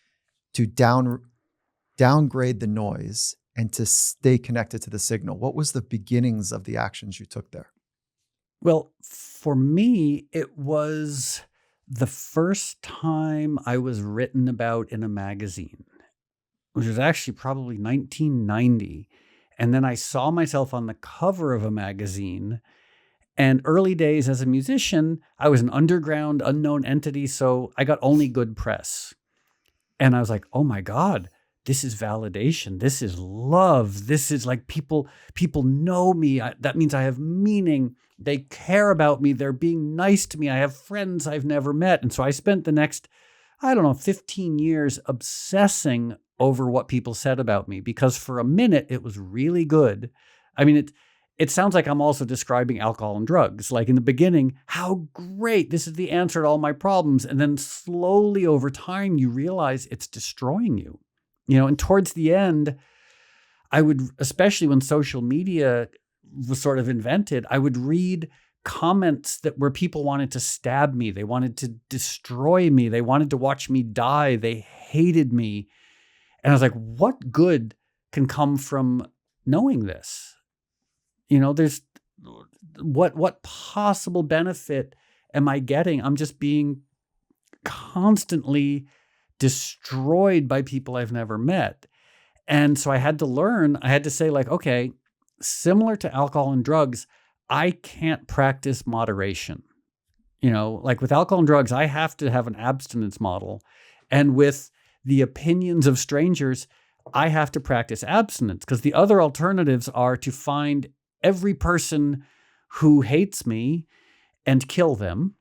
to downgrade the noise and to stay connected to the signal. What was the beginnings of the actions you took there? Well, for me, it was the first time I was written about in a magazine, which was actually probably 1990. And then I saw myself on the cover of a magazine. And early days as a musician, I was an underground, unknown entity, so I got only good press. And I was like, oh my God, this is validation. This is love. This is like people know me. That means I have meaning. They care about me. They're being nice to me. I have friends I've never met. And so I spent the next, 15 years obsessing over what people said about me, because for a minute it was really good. I mean, it sounds like I'm also describing alcohol and drugs. Like in the beginning, how great, this is the answer to all my problems. And then slowly over time, you realize it's destroying you. And towards the end, I would, especially when social media was sort of invented, I would read comments where people wanted to stab me. They wanted to destroy me. They wanted to watch me die. They hated me. And I was like, what good can come from knowing this? There's what possible benefit am I getting? I'm just being constantly destroyed by people I've never met. And so I had to say like, okay, similar to alcohol and drugs, I can't practice moderation. Like with alcohol and drugs, I have to have an abstinence model. And with the opinions of strangers, I have to practice abstinence, because the other alternatives are to find every person who hates me and kill them.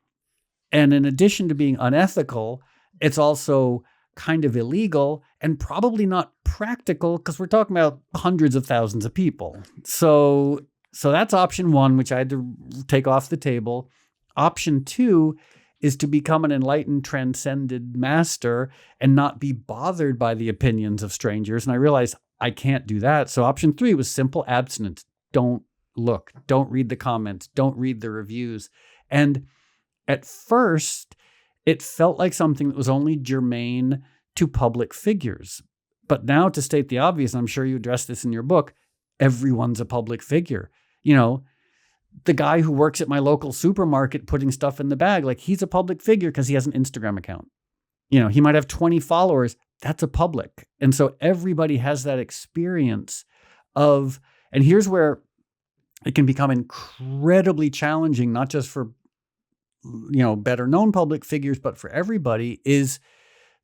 And in addition to being unethical, it's also kind of illegal and probably not practical, because we're talking about hundreds of thousands of people. So that's option one, which I had to take off the table. Option two is to become an enlightened, transcended master and not be bothered by the opinions of strangers. And I realized I can't do that. So option three was simple abstinence. Don't look, don't read the comments, don't read the reviews. And at first, it felt like something that was only germane to public figures. But now, to state the obvious, and I'm sure you address this in your book, everyone's a public figure. The guy who works at my local supermarket putting stuff in the bag, like, he's a public figure because he has an Instagram account. He might have 20 followers. That's a public. And so everybody has that experience of, and here's where it can become incredibly challenging, not just for, better known public figures, but for everybody, is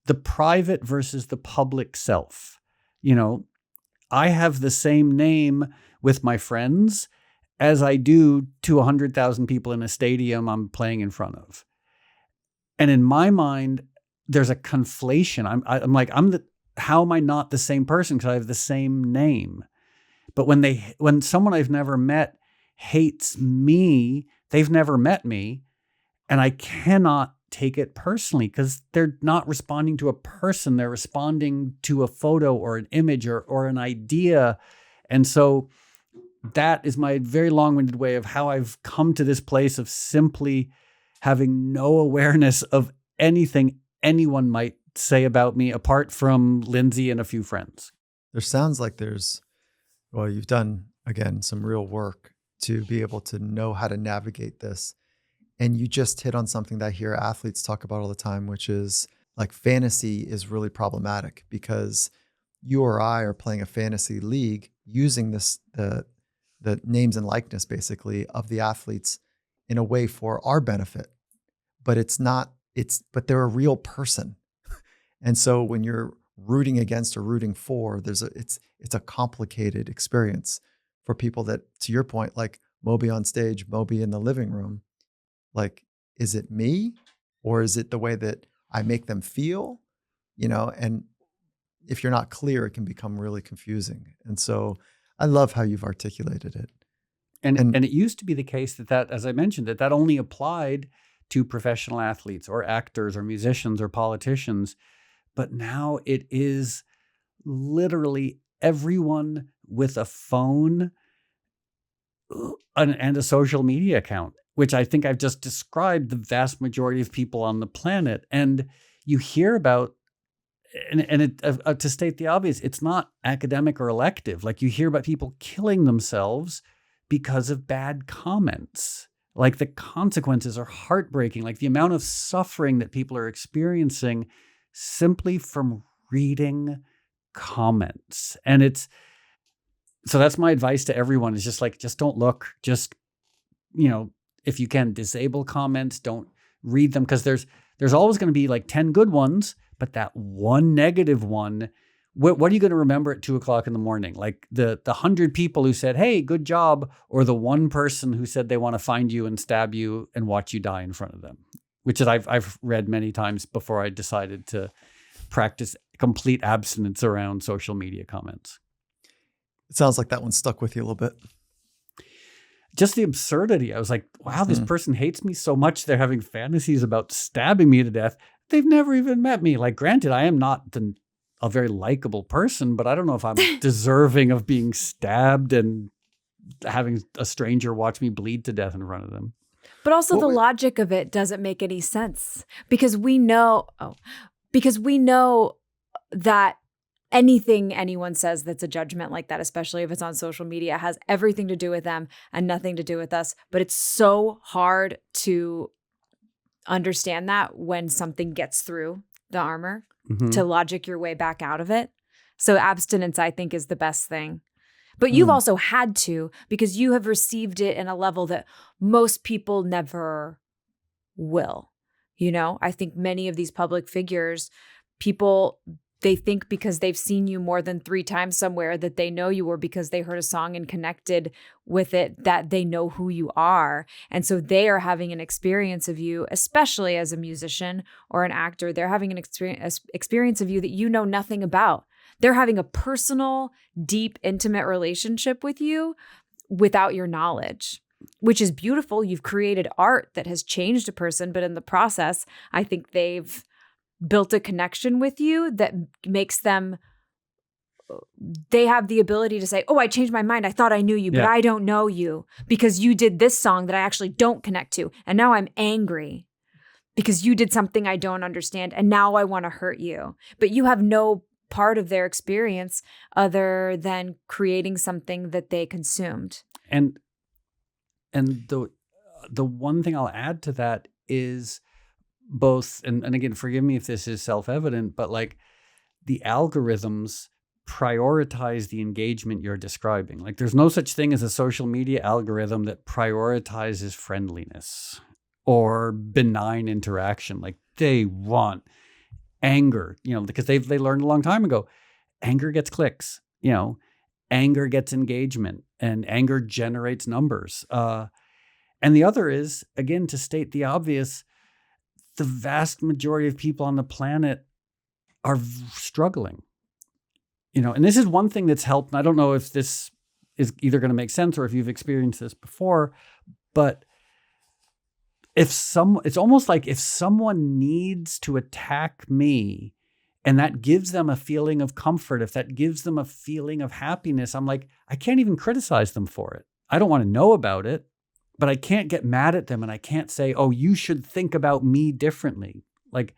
the private versus the public self. I have the same name with my friends as I do to 100,000 people in a stadium I'm playing in front of. And in my mind, there's a conflation. I'm like, how am I not the same person? Because I have the same name. But when someone I've never met hates me, they've never met me, and I cannot take it personally because they're not responding to a person. They're responding to a photo or an image or an idea. And so that is my very long-winded way of how I've come to this place of simply having no awareness of anything anyone might say about me apart from Lindsay and a few friends. There sounds like you've done, again, some real work to be able to know how to navigate this. And you just hit on something that I hear athletes talk about all the time, which is like fantasy is really problematic because you or I are playing a fantasy league using the names and likeness basically of the athletes in a way for our benefit. But but they're a real person. And so when you're rooting against or rooting for, it's a complicated experience for people that, to your point, like Moby on stage, Moby in the living room, like, is it me or is it the way that I make them feel? And if you're not clear, it can become really confusing. And so I love how you've articulated it. And it used to be the case that, as I mentioned, that only applied to professional athletes or actors or musicians or politicians. But now it is literally everyone with a phone and a social media account, which I think I've just described the vast majority of people on the planet. And you hear about, to state the obvious, it's not academic or elective. Like you hear about people killing themselves because of bad comments. Like the consequences are heartbreaking. Like the amount of suffering that people are experiencing simply from reading comments. And so that's my advice to everyone is just don't look, if you can disable comments, don't read them. Cause there's always going to be like 10 good ones, but that one negative one, what are you going to remember at 2:00 in the morning? Like the 100 people who said, hey, good job, or the one person who said they want to find you and stab you and watch you die in front of them, which is I've read many times before I decided to practice complete abstinence around social media comments. It sounds like that one stuck with you a little bit. Just the absurdity. I was like, wow, this person hates me so much. They're having fantasies about stabbing me to death. They've never even met me. Like, granted, I am not a very likable person, but I don't know if I'm deserving of being stabbed and having a stranger watch me bleed to death in front of them. But also the logic of it doesn't make any sense because we know that anything anyone says that's a judgment like that, especially if it's on social media, has everything to do with them and nothing to do with us. But it's so hard to understand that when something gets through the armor to logic your way back out of it. So abstinence, I think, is the best thing. But you've also had to, because you have received it in a level that most people never will. I think many of these public figures, people, they think because they've seen you more than 3 times somewhere that they know you, or because they heard a song and connected with it, that they know who you are. And so they are having an experience of you, especially as a musician or an actor. They're having an experience of you that you know nothing about. They're having a personal, deep, intimate relationship with you without your knowledge, which is beautiful. You've created art that has changed a person, but in the process, I think they've built a connection with you that makes them, they have the ability to say, oh, I changed my mind. I thought I knew you, but I don't know you because you did this song that I actually don't connect to. And now I'm angry because you did something I don't understand. And now I want to hurt you. But you have no part of their experience other than creating something that they consumed. And the one thing I'll add to that is both, and again, forgive me if this is self-evident, but like the algorithms prioritize the engagement you're describing. Like there's no such thing as a social media algorithm that prioritizes friendliness or benign interaction. Like they want anger, because they learned a long time ago, anger gets clicks, anger gets engagement, and anger generates numbers. And the other is, again, to state the obvious, the vast majority of people on the planet are struggling, and this is one thing that's helped. And I don't know if this is either going to make sense or if you've experienced this before, but it's almost like if someone needs to attack me and that gives them a feeling of comfort, if that gives them a feeling of happiness, I'm like, I can't even criticize them for it. I don't want to know about it, but I can't get mad at them and I can't say, oh, you should think about me differently. Like,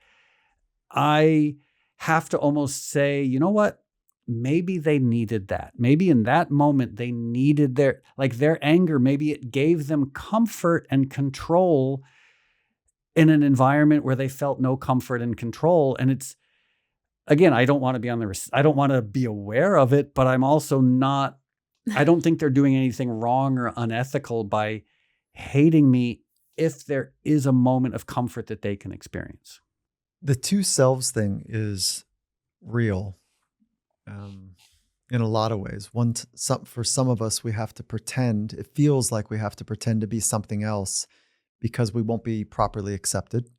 I have to almost say, you know what? Maybe they needed that. Maybe in that moment they needed their anger. Maybe it gave them comfort and control in an environment where they felt no comfort and control. And it's, again, I don't want to be aware of it, but I'm also not, I don't think they're doing anything wrong or unethical by hating me if there is a moment of comfort that they can experience. The two selves thing is real in a lot of ways. For some of us, we have to pretend. It feels like we have to pretend to be something else because we won't be properly accepted.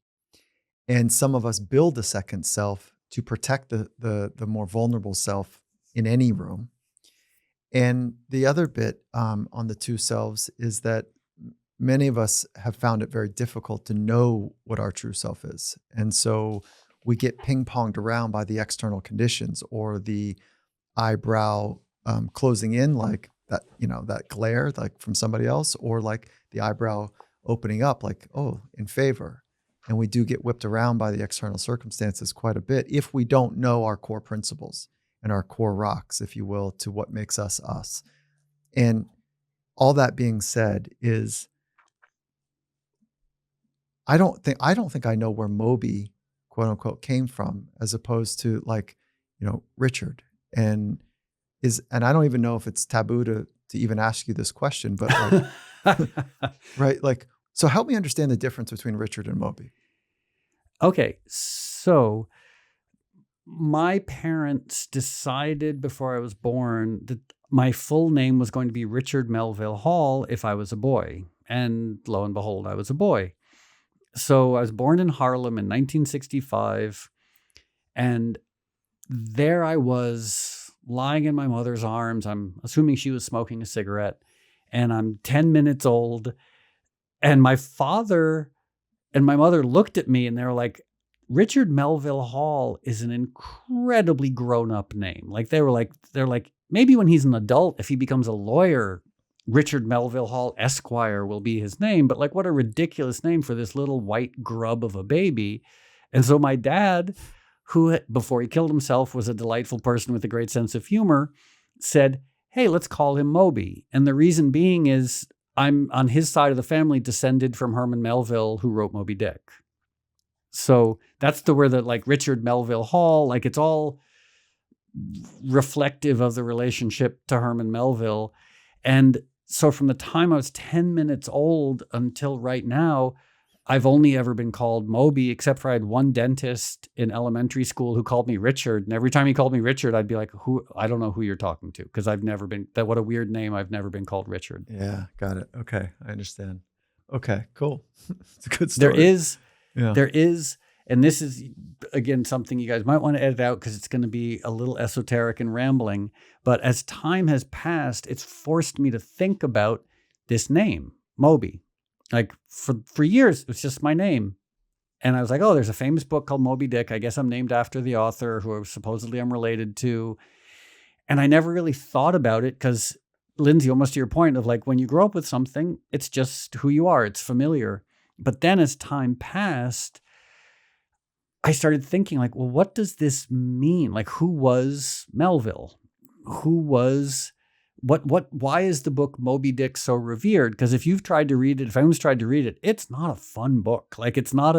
And some of us build a second self to protect the more vulnerable self in any room. And the other bit on the two selves is that many of us have found it very difficult to know what our true self is. And so we get ping-ponged around by the external conditions or the eyebrow closing in, like that, that glare, like from somebody else, or like the eyebrow opening up, like, oh, in favor. And we do get whipped around by the external circumstances quite a bit if we don't know our core principles and our core rocks, if you will, to what makes us us. And all that being said is, I don't think I know where Moby, quote unquote, came from, as opposed to like, Richard. And I don't even know if it's taboo to even ask you this question, but like, right? Like, so help me understand the difference between Richard and Moby. Okay. So my parents decided before I was born that my full name was going to be Richard Melville Hall if I was a boy. And lo and behold, I was a boy. So I was born in Harlem in 1965. And there I was lying in my mother's arms. I'm assuming she was smoking a cigarette. And I'm 10 minutes old. And my father and my mother looked at me and they were like, Richard Melville Hall is an incredibly grown-up name. Like they're like, maybe when he's an adult, if he becomes a lawyer, Richard Melville Hall Esquire will be his name. But like, what a ridiculous name for this little white grub of a baby. And so my dad, who before he killed himself was a delightful person with a great sense of humor, said, hey, let's call him Moby. And the reason being is I'm on his side of the family descended from Herman Melville, who wrote Moby Dick. So that's where the like Richard Melville Hall, like it's all reflective of the relationship to Herman Melville. And so from the time I was 10 minutes old until right now, I've only ever been called Moby, except for I had one dentist in elementary school who called me Richard. And every time he called me Richard, I'd be like, I don't know who you're talking to, because I've never been, what a weird name. I've never been called Richard. Yeah, got it. Okay, I understand. Okay, cool. It's a good story. There is, and this is, again, something you guys might want to edit out because it's going to be a little esoteric and rambling. But as time has passed, it's forced me to think about this name, Moby. Like for years, it was just my name. And I was like, oh, there's a famous book called Moby Dick. I guess I'm named after the author who supposedly I'm related to. And I never really thought about it because, Lindsay, almost to your point of like, when you grow up with something, it's just who you are. It's familiar. But then as time passed, I started thinking like, well, what does this mean? Like, who was Melville? Why is the book Moby Dick so revered? Because if you've tried to read it, if anyone's tried to read it, it's not a fun book. Like it's not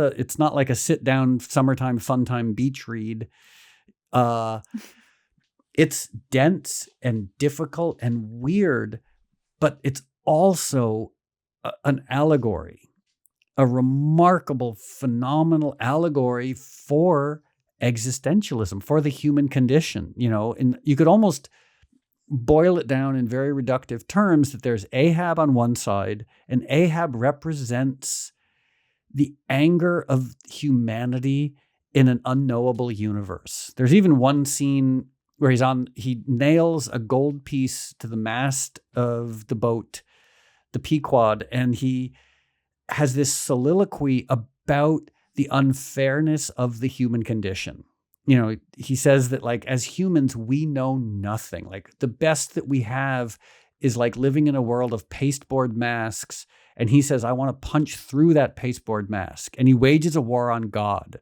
like a sit down summertime fun time beach read. It's dense and difficult and weird, but it's also an allegory, a remarkable, phenomenal allegory for existentialism, for the human condition, and you could almost boil it down in very reductive terms that there's Ahab on one side, and Ahab represents the anger of humanity in an unknowable universe. There's even one scene where he nails a gold piece to the mast of the boat, the Pequod, and he has this soliloquy about the unfairness of the human condition. He says that like as humans, we know nothing. Like the best that we have is like living in a world of pasteboard masks. And he says, I want to punch through that pasteboard mask. And he wages a war on God.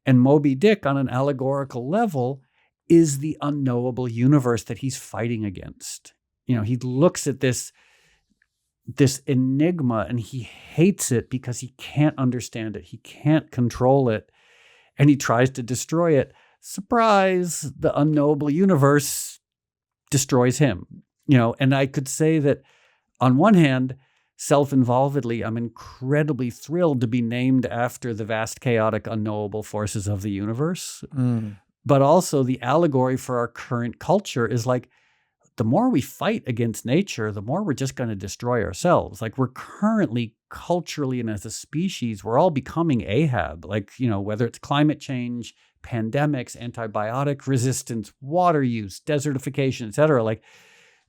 And Moby Dick, on an allegorical level, is the unknowable universe that he's fighting against. He looks at this enigma and he hates it because he can't understand it. He can't control it. And he tries to destroy it. Surprise, the unknowable universe destroys him. And I could say that on one hand, self-involvedly, I'm incredibly thrilled to be named after the vast, chaotic, unknowable forces of the universe. But also the allegory for our current culture is like, the more we fight against nature, the more we're just going to destroy ourselves. Like we're currently culturally and as a species, we're all becoming Ahab. Like, whether it's climate change, pandemics, antibiotic resistance, water use, desertification, et cetera, like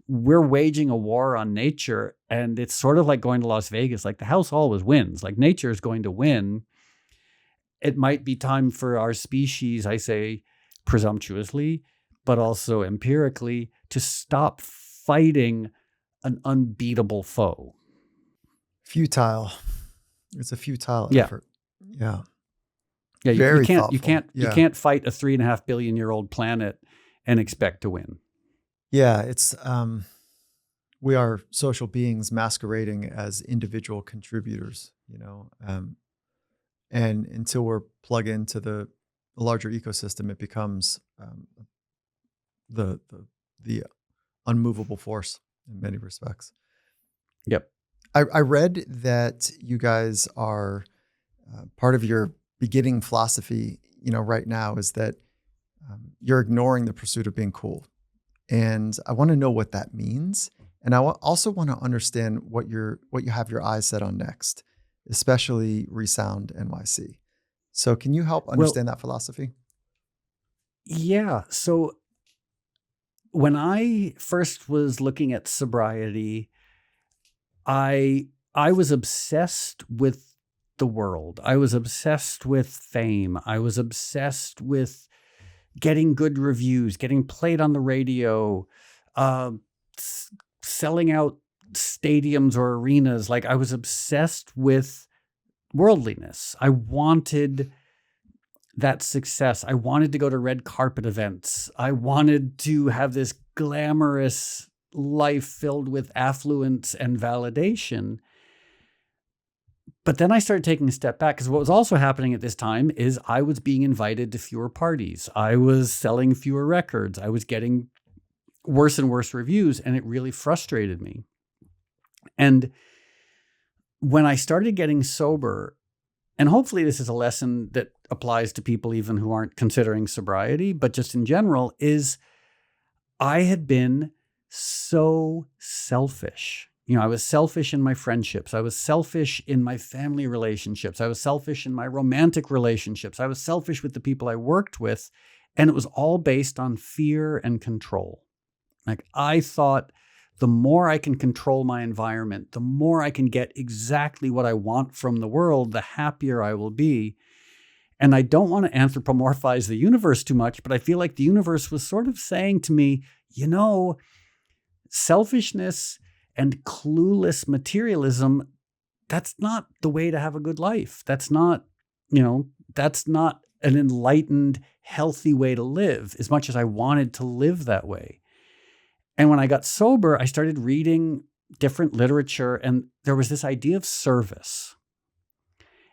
we're waging a war on nature. And it's sort of like going to Las Vegas. Like the house always wins. Like nature is going to win. It might be time for our species, I say presumptuously, but also empirically, to stop fighting an unbeatable foe. Futile. It's a futile effort. Yeah. Yeah. Very you can't fight a 3.5 billion year old planet and expect to win. Yeah. It's, we are social beings masquerading as individual contributors, and until we're plugged into the larger ecosystem, it becomes the unmovable force in many respects. Yep. I read that you guys are part of your beginning philosophy, right now is that you're ignoring the pursuit of being cool. And I want to know what that means. And I also want to understand what you have your eyes set on next, especially Resound NYC. So can you help understand that philosophy? Yeah. So when I first was looking at sobriety, I was obsessed with the world. I was obsessed with fame. I was obsessed with getting good reviews, getting played on the radio, selling out stadiums or arenas. Like I was obsessed with worldliness. I wanted that success. I wanted to go to red carpet events. I wanted to have this glamorous life filled with affluence and validation. But then I started taking a step back because what was also happening at this time is I was being invited to fewer parties. I was selling fewer records. I was getting worse and worse reviews, and it really frustrated me. And when I started getting sober, and hopefully this is a lesson that applies to people even who aren't considering sobriety, but just in general, is I had been so selfish. I was selfish in my friendships. I was selfish in my family relationships. I was selfish in my romantic relationships. I was selfish with the people I worked with. And it was all based on fear and control. Like I thought the more I can control my environment, the more I can get exactly what I want from the world, the happier I will be. And I don't want to anthropomorphize the universe too much, but I feel like the universe was sort of saying to me, selfishness and clueless materialism, that's not the way to have a good life. That's not an enlightened, healthy way to live, as much as I wanted to live that way. And when I got sober, I started reading different literature, and there was this idea of service.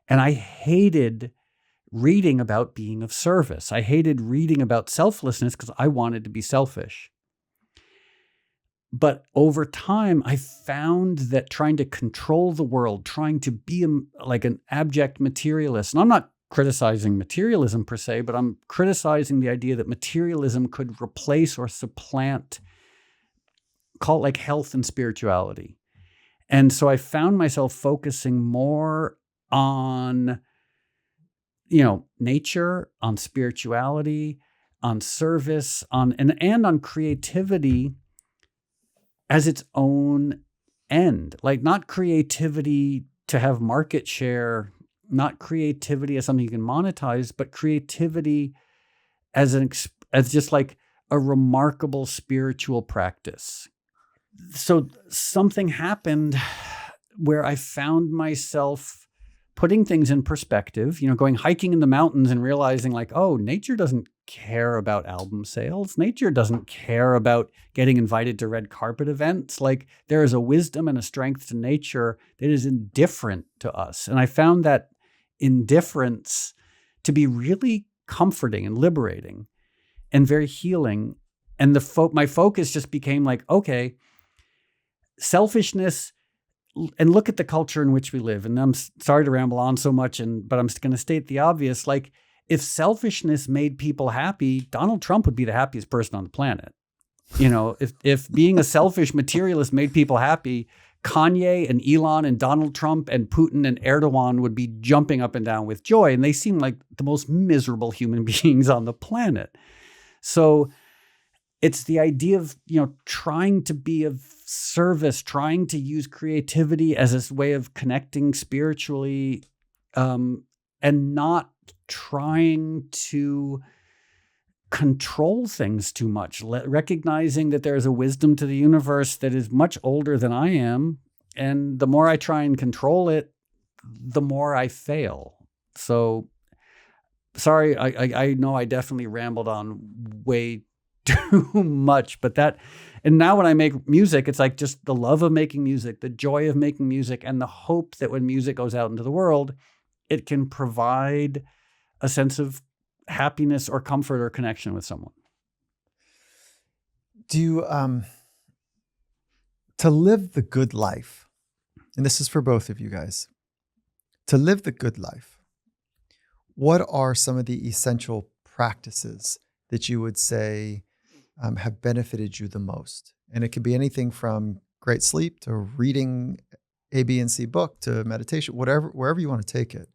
And I hated reading about being of service. I hated reading about selflessness because I wanted to be selfish. But over time, I found that trying to control the world, trying to be like an abject materialist, and I'm not criticizing materialism per se, but I'm criticizing the idea that materialism could replace or supplant, call it like health and spirituality. And so I found myself focusing more on, nature, on spirituality, on service, and on creativity as its own end. Like not creativity to have market share, not creativity as something you can monetize, but creativity as as just like a remarkable spiritual practice. So something happened where I found myself putting things in perspective, going hiking in the mountains and realizing like, oh, nature doesn't care about album sales. Nature doesn't care about getting invited to red carpet events. Like, there is a wisdom and a strength to nature that is indifferent to us. And I found that indifference to be really comforting and liberating and very healing. And my focus just became like, okay, selfishness, and look at the culture in which we live. And I'm sorry to ramble on so much, but I'm going to state the obvious. Like, if selfishness made people happy, Donald Trump would be the happiest person on the planet. If being a selfish materialist made people happy, Kanye and Elon and Donald Trump and Putin and Erdogan would be jumping up and down with joy. And they seem like the most miserable human beings on the planet. So it's the idea of, trying to be of service, trying to use creativity as a way of connecting spiritually, and not trying to control things too much, recognizing that there is a wisdom to the universe that is much older than I am. And the more I try and control it, the more I fail. So sorry, I know I definitely rambled on way too much, and now when I make music, it's like just the love of making music, the joy of making music, and the hope that when music goes out into the world, it can provide a sense of happiness or comfort or connection with someone. Do you, to live the good life, and this is for both of you guys, to live the good life, what are some of the essential practices that you would say have benefited you the most? And it could be anything from great sleep to reading A, B, and C book to meditation, wherever you want to take it.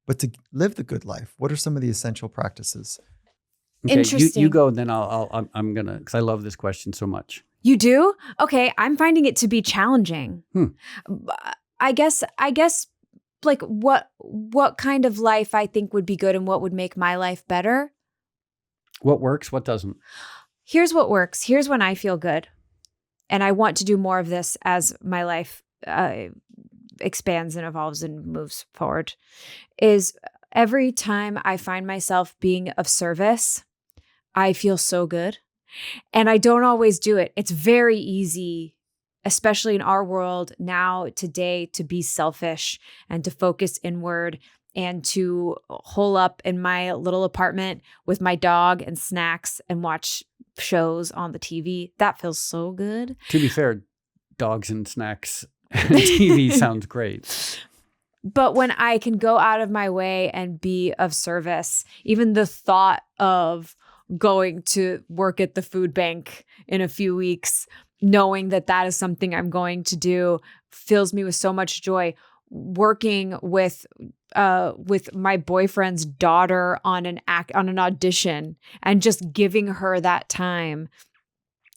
But to live the good life, what are some of the essential practices? Okay, Interesting. you go, and then I'm gonna, because I love this question so much. You do? Okay, I'm finding it to be challenging. I guess like what kind of life I think would be good and what would make my life better. What works, what doesn't? Here's what works. Here's when I feel good. And I want to do more of this as my life expands and evolves and moves forward, is every time I find myself being of service, I feel so good. And I don't always do it. It's very easy, especially in our world now, today, to be selfish and to focus inward and to hole up in my little apartment with my dog and snacks and watch shows on the TV. That feels so good. To be fair, dogs and snacks and TV sounds great. But when I can go out of my way and be of service, even the thought of going to work at the food bank in a few weeks, knowing that that is something I'm going to do, fills me with so much joy. Working with my boyfriend's daughter on an audition and just giving her that time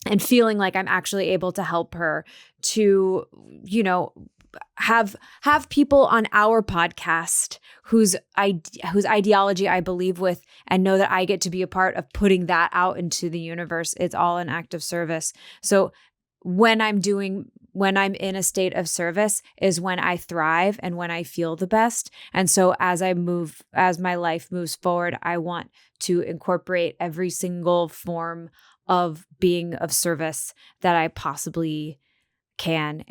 and feeling like I'm actually able to help her, to, have people on our podcast whose ideology I believe with, and know that I get to be a part of putting that out into the universe. It's all an act of service. So when I'm in a state of service is when I thrive and when I feel the best. And so as my life moves forward, I want to incorporate every single form of being of service that I possibly can.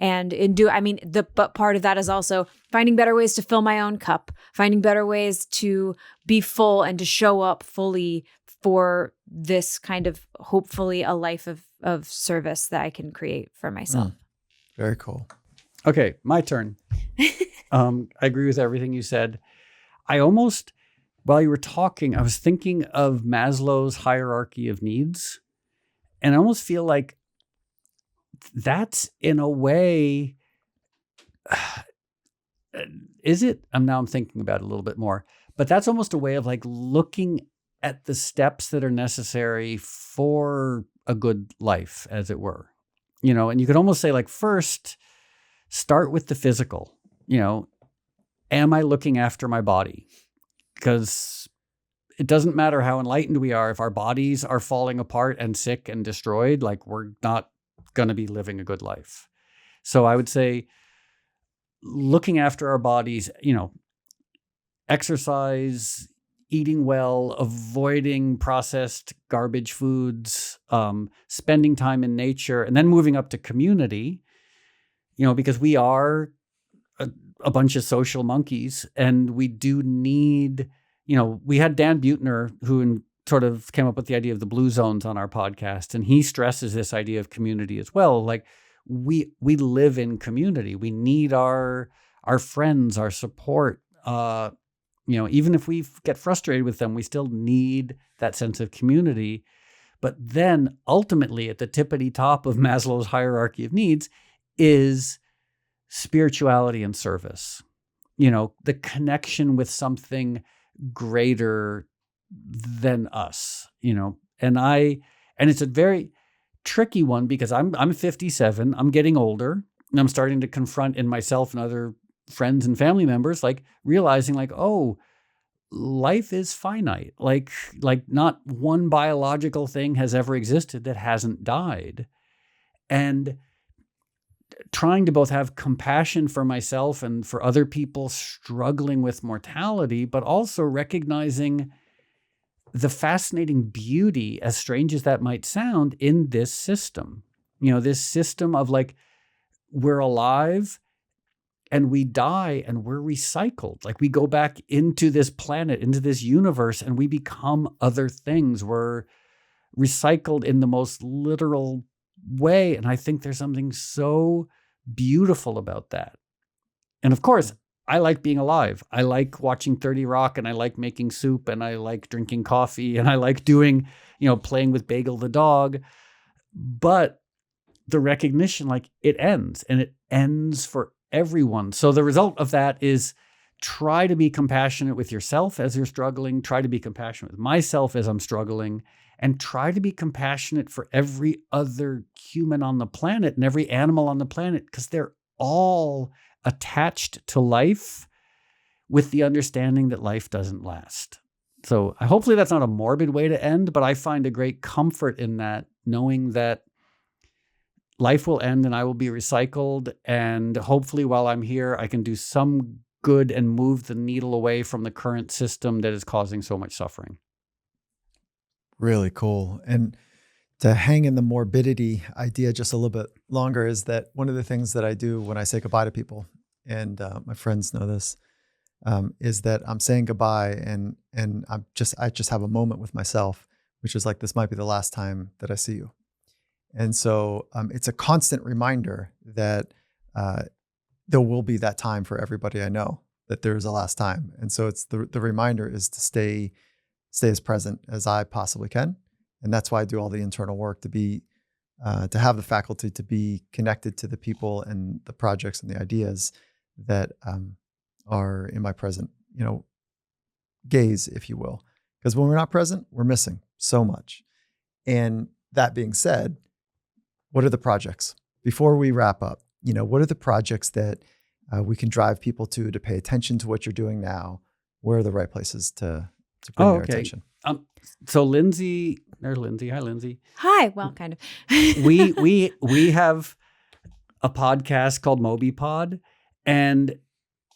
But part of that is also finding better ways to fill my own cup, finding better ways to be full and to show up fully for this kind of, hopefully, a life of service that I can create for myself. Very cool. Okay, my turn. I agree with everything you said. While you were talking, I was thinking of Maslow's hierarchy of needs. And I almost feel like that's, in a way, is it? Now I'm thinking about it a little bit more. But that's almost a way of like looking at the steps that are necessary for a good life, as it were. And you could almost say, like, first, start with the physical. am I looking after my body? Because it doesn't matter how enlightened we are. If our bodies are falling apart and sick and destroyed, like, we're not going to be living a good life. So I would say looking after our bodies, exercise, eating well, avoiding processed garbage foods, spending time in nature, and then moving up to community, because we are a bunch of social monkeys, and we do need, we had Dan Buettner, who sort of came up with the idea of the blue zones on our podcast, and he stresses this idea of community as well. Like, we live in community. We need our friends, our support. Even if we get frustrated with them, we still need that sense of community. But then ultimately, at the tippity top of Maslow's hierarchy of needs is spirituality and service. The connection with something greater than us, and it's a very tricky one, because I'm 57, I'm getting older, and I'm starting to confront in myself and other friends and family members, like, realizing, like, oh, life is finite. Like not one biological thing has ever existed that hasn't died. And trying to both have compassion for myself and for other people struggling with mortality, but also recognizing the fascinating beauty, as strange as that might sound, in this system. This system of, like, we're alive and we die and we're recycled. Like, we go back into this planet, into this universe, and we become other things. We're recycled in the most literal way. And I think there's something so beautiful about that. And of course, I like being alive. I like watching 30 Rock, and I like making soup, and I like drinking coffee, and I like doing, playing with Bagel the dog. But the recognition, like, it ends, and it ends for everyone. So the result of that is try to be compassionate with yourself as you're struggling, try to be compassionate with myself as I'm struggling, and try to be compassionate for every other human on the planet and every animal on the planet, because they're all attached to life with the understanding that life doesn't last. So hopefully that's not a morbid way to end, but I find a great comfort in that, knowing that life will end and I will be recycled. And hopefully while I'm here, I can do some good and move the needle away from the current system that is causing so much suffering. Really cool. And to hang in the morbidity idea just a little bit longer, is that one of the things that I do when I say goodbye to people, and my friends know this, is that I'm saying goodbye, and I just have a moment with myself, which is like, this might be the last time that I see you. And so it's a constant reminder that there will be that time for everybody I know, that there's a last time. And so it's the reminder is to stay as present as I possibly can. And that's why I do all the internal work, to have the faculty to be connected to the people and the projects and the ideas that are in my present, gaze, if you will. Because when we're not present, we're missing so much. And that being said, what are the projects? Before we wrap up, what are the projects that we can drive people to pay attention to what you're doing now? Where are the right places to bring their attention? So Lindsay, there's Lindsay. Hi, Lindsay. Hi. Well, kind of. we have a podcast called Moby Pod, and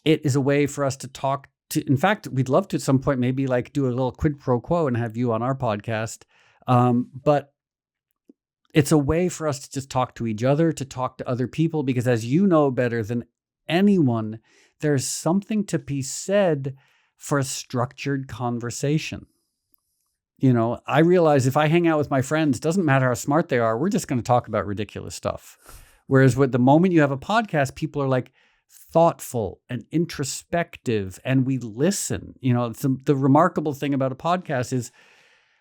it is a way for us to talk to. In fact, we'd love to at some point maybe like do a little quid pro quo and have you on our podcast. But it's a way for us to just talk to each other, to talk to other people, because as you know better than anyone, there's something to be said for a structured conversation. I realize if I hang out with my friends, it doesn't matter how smart they are, we're just going to talk about ridiculous stuff. Whereas with the moment you have a podcast, people are like thoughtful and introspective, and we listen. The remarkable thing about a podcast is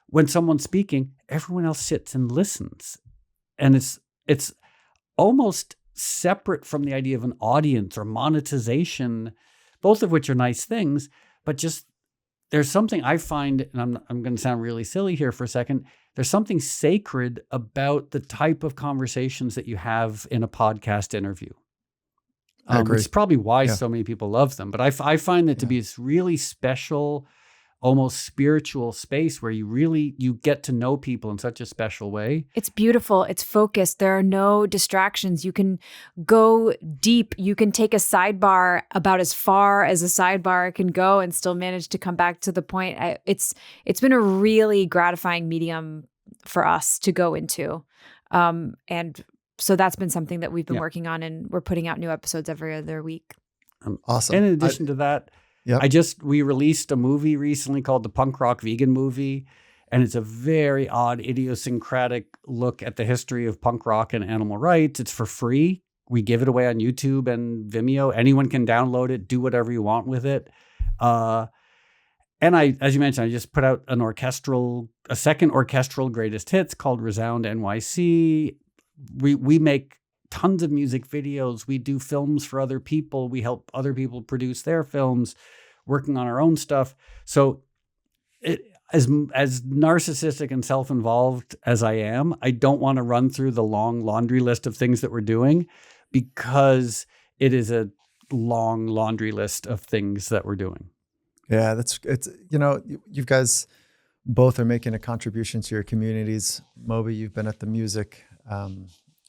when someone's speaking, everyone else sits and listens. And it's almost separate from the idea of an audience or monetization, both of which are nice things, but just there's something I find, and I'm going to sound really silly here for a second, there's something sacred about the type of conversations that you have in a podcast interview. I agree. It's probably why Yeah. so many people love them. But I find it to be this really special, almost spiritual space where you get to know people in such a special way. It's beautiful. It's focused. There are no distractions. You can go deep. You can take a sidebar about as far as a sidebar can go and still manage to come back to the point. It's been a really gratifying medium for us to go into. And so that's been something that we've been working on, and we're putting out new episodes every other week. Awesome. And in addition to that, we released a movie recently called The Punk Rock Vegan Movie, and it's a very odd, idiosyncratic look at the history of punk rock and animal rights. It's for free. We give it away on YouTube and Vimeo. Anyone can download it, do whatever you want with it. And as you mentioned, I just put out a second orchestral greatest hits called Resound NYC. We make tons of music videos. We do films for other people. We help other people produce their films, working on our own stuff. So as narcissistic and self-involved as I am, I don't want to run through the long laundry list of things that we're doing, because it is a long laundry list of things that we're doing. Yeah, you guys both are making a contribution to your communities. Moby, you've been at the music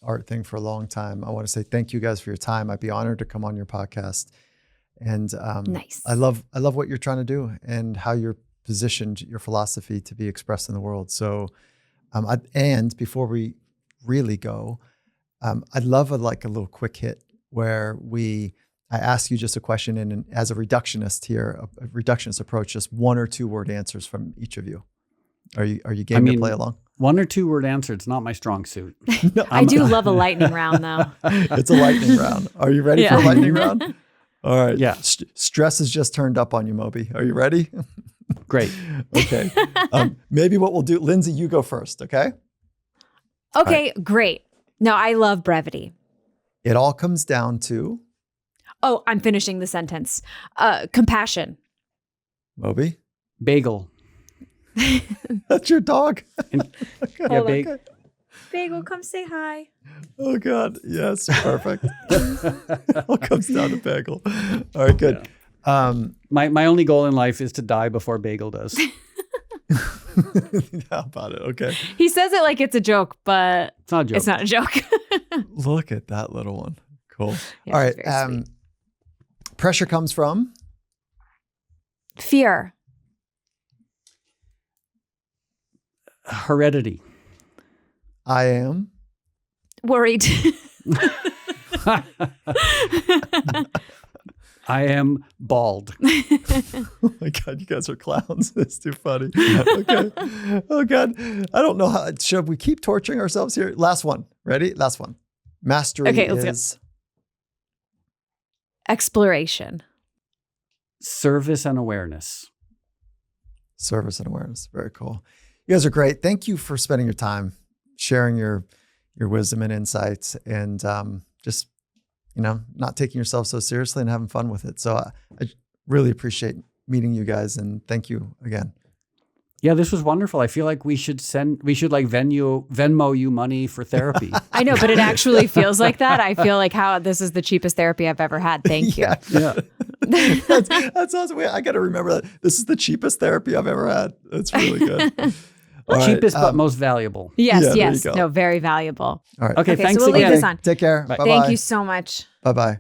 art thing for a long time. I want to say thank you guys for your time. I'd be honored to come on your podcast. And Nice. I love what you're trying to do and how you're positioned your philosophy to be expressed in the world. So, and before we really go, I'd love a little quick hit where I ask you just a question, and as a reductionist here, a reductionist approach, just 1 or 2 word answers from each of you. Are you game to play along? 1 or 2 word answer. It's not my strong suit. No, I do love a lightning round, though. It's a lightning round. Are you ready for a lightning round? All right. Yeah. Stress has just turned up on you, Moby. Are you ready? Great. Okay. Maybe what we'll do, Lindsay, you go first, okay? Okay, great. No, I love brevity. It all comes down to... Oh, I'm finishing the sentence. Compassion. Moby? Bagel. That's your dog? Okay. Bagel, come say hi. Oh, God. Yes, perfect. It all comes down to Bagel. All right, good. Yeah. My only goal in life is to die before Bagel does. How about it? Okay. He says it like it's a joke, but It's not a joke. it's not a joke. Look at that little one. Cool. Yeah, All she's right. very sweet. Pressure comes from... Fear. Heredity. I am... Worried. I am bald. Oh my God, you guys are clowns. It's too funny. Okay. Oh God. I don't know how, should we keep torturing ourselves here? Last one. Ready? Last one. Mastery is... Exploration. Service and awareness. Service and awareness. Very cool. You guys are great. Thank you for spending your time sharing your wisdom and insights, and just, not taking yourself so seriously and having fun with it. So I really appreciate meeting you guys, and thank you again. Yeah, this was wonderful. I feel like we should Venmo you money for therapy. I know, but it actually feels like that. I feel like this is the cheapest therapy I've ever had. Thank you. Yeah. That's awesome. Wait, I got to remember that. This is the cheapest therapy I've ever had. That's really good. All Cheapest right, but most valuable. Yes, yeah, there yes. you go. No, very valuable. All right. Okay, thanks so we'll leave again. this on. Take care. Bye. Bye-bye. Thank you so much. Bye-bye.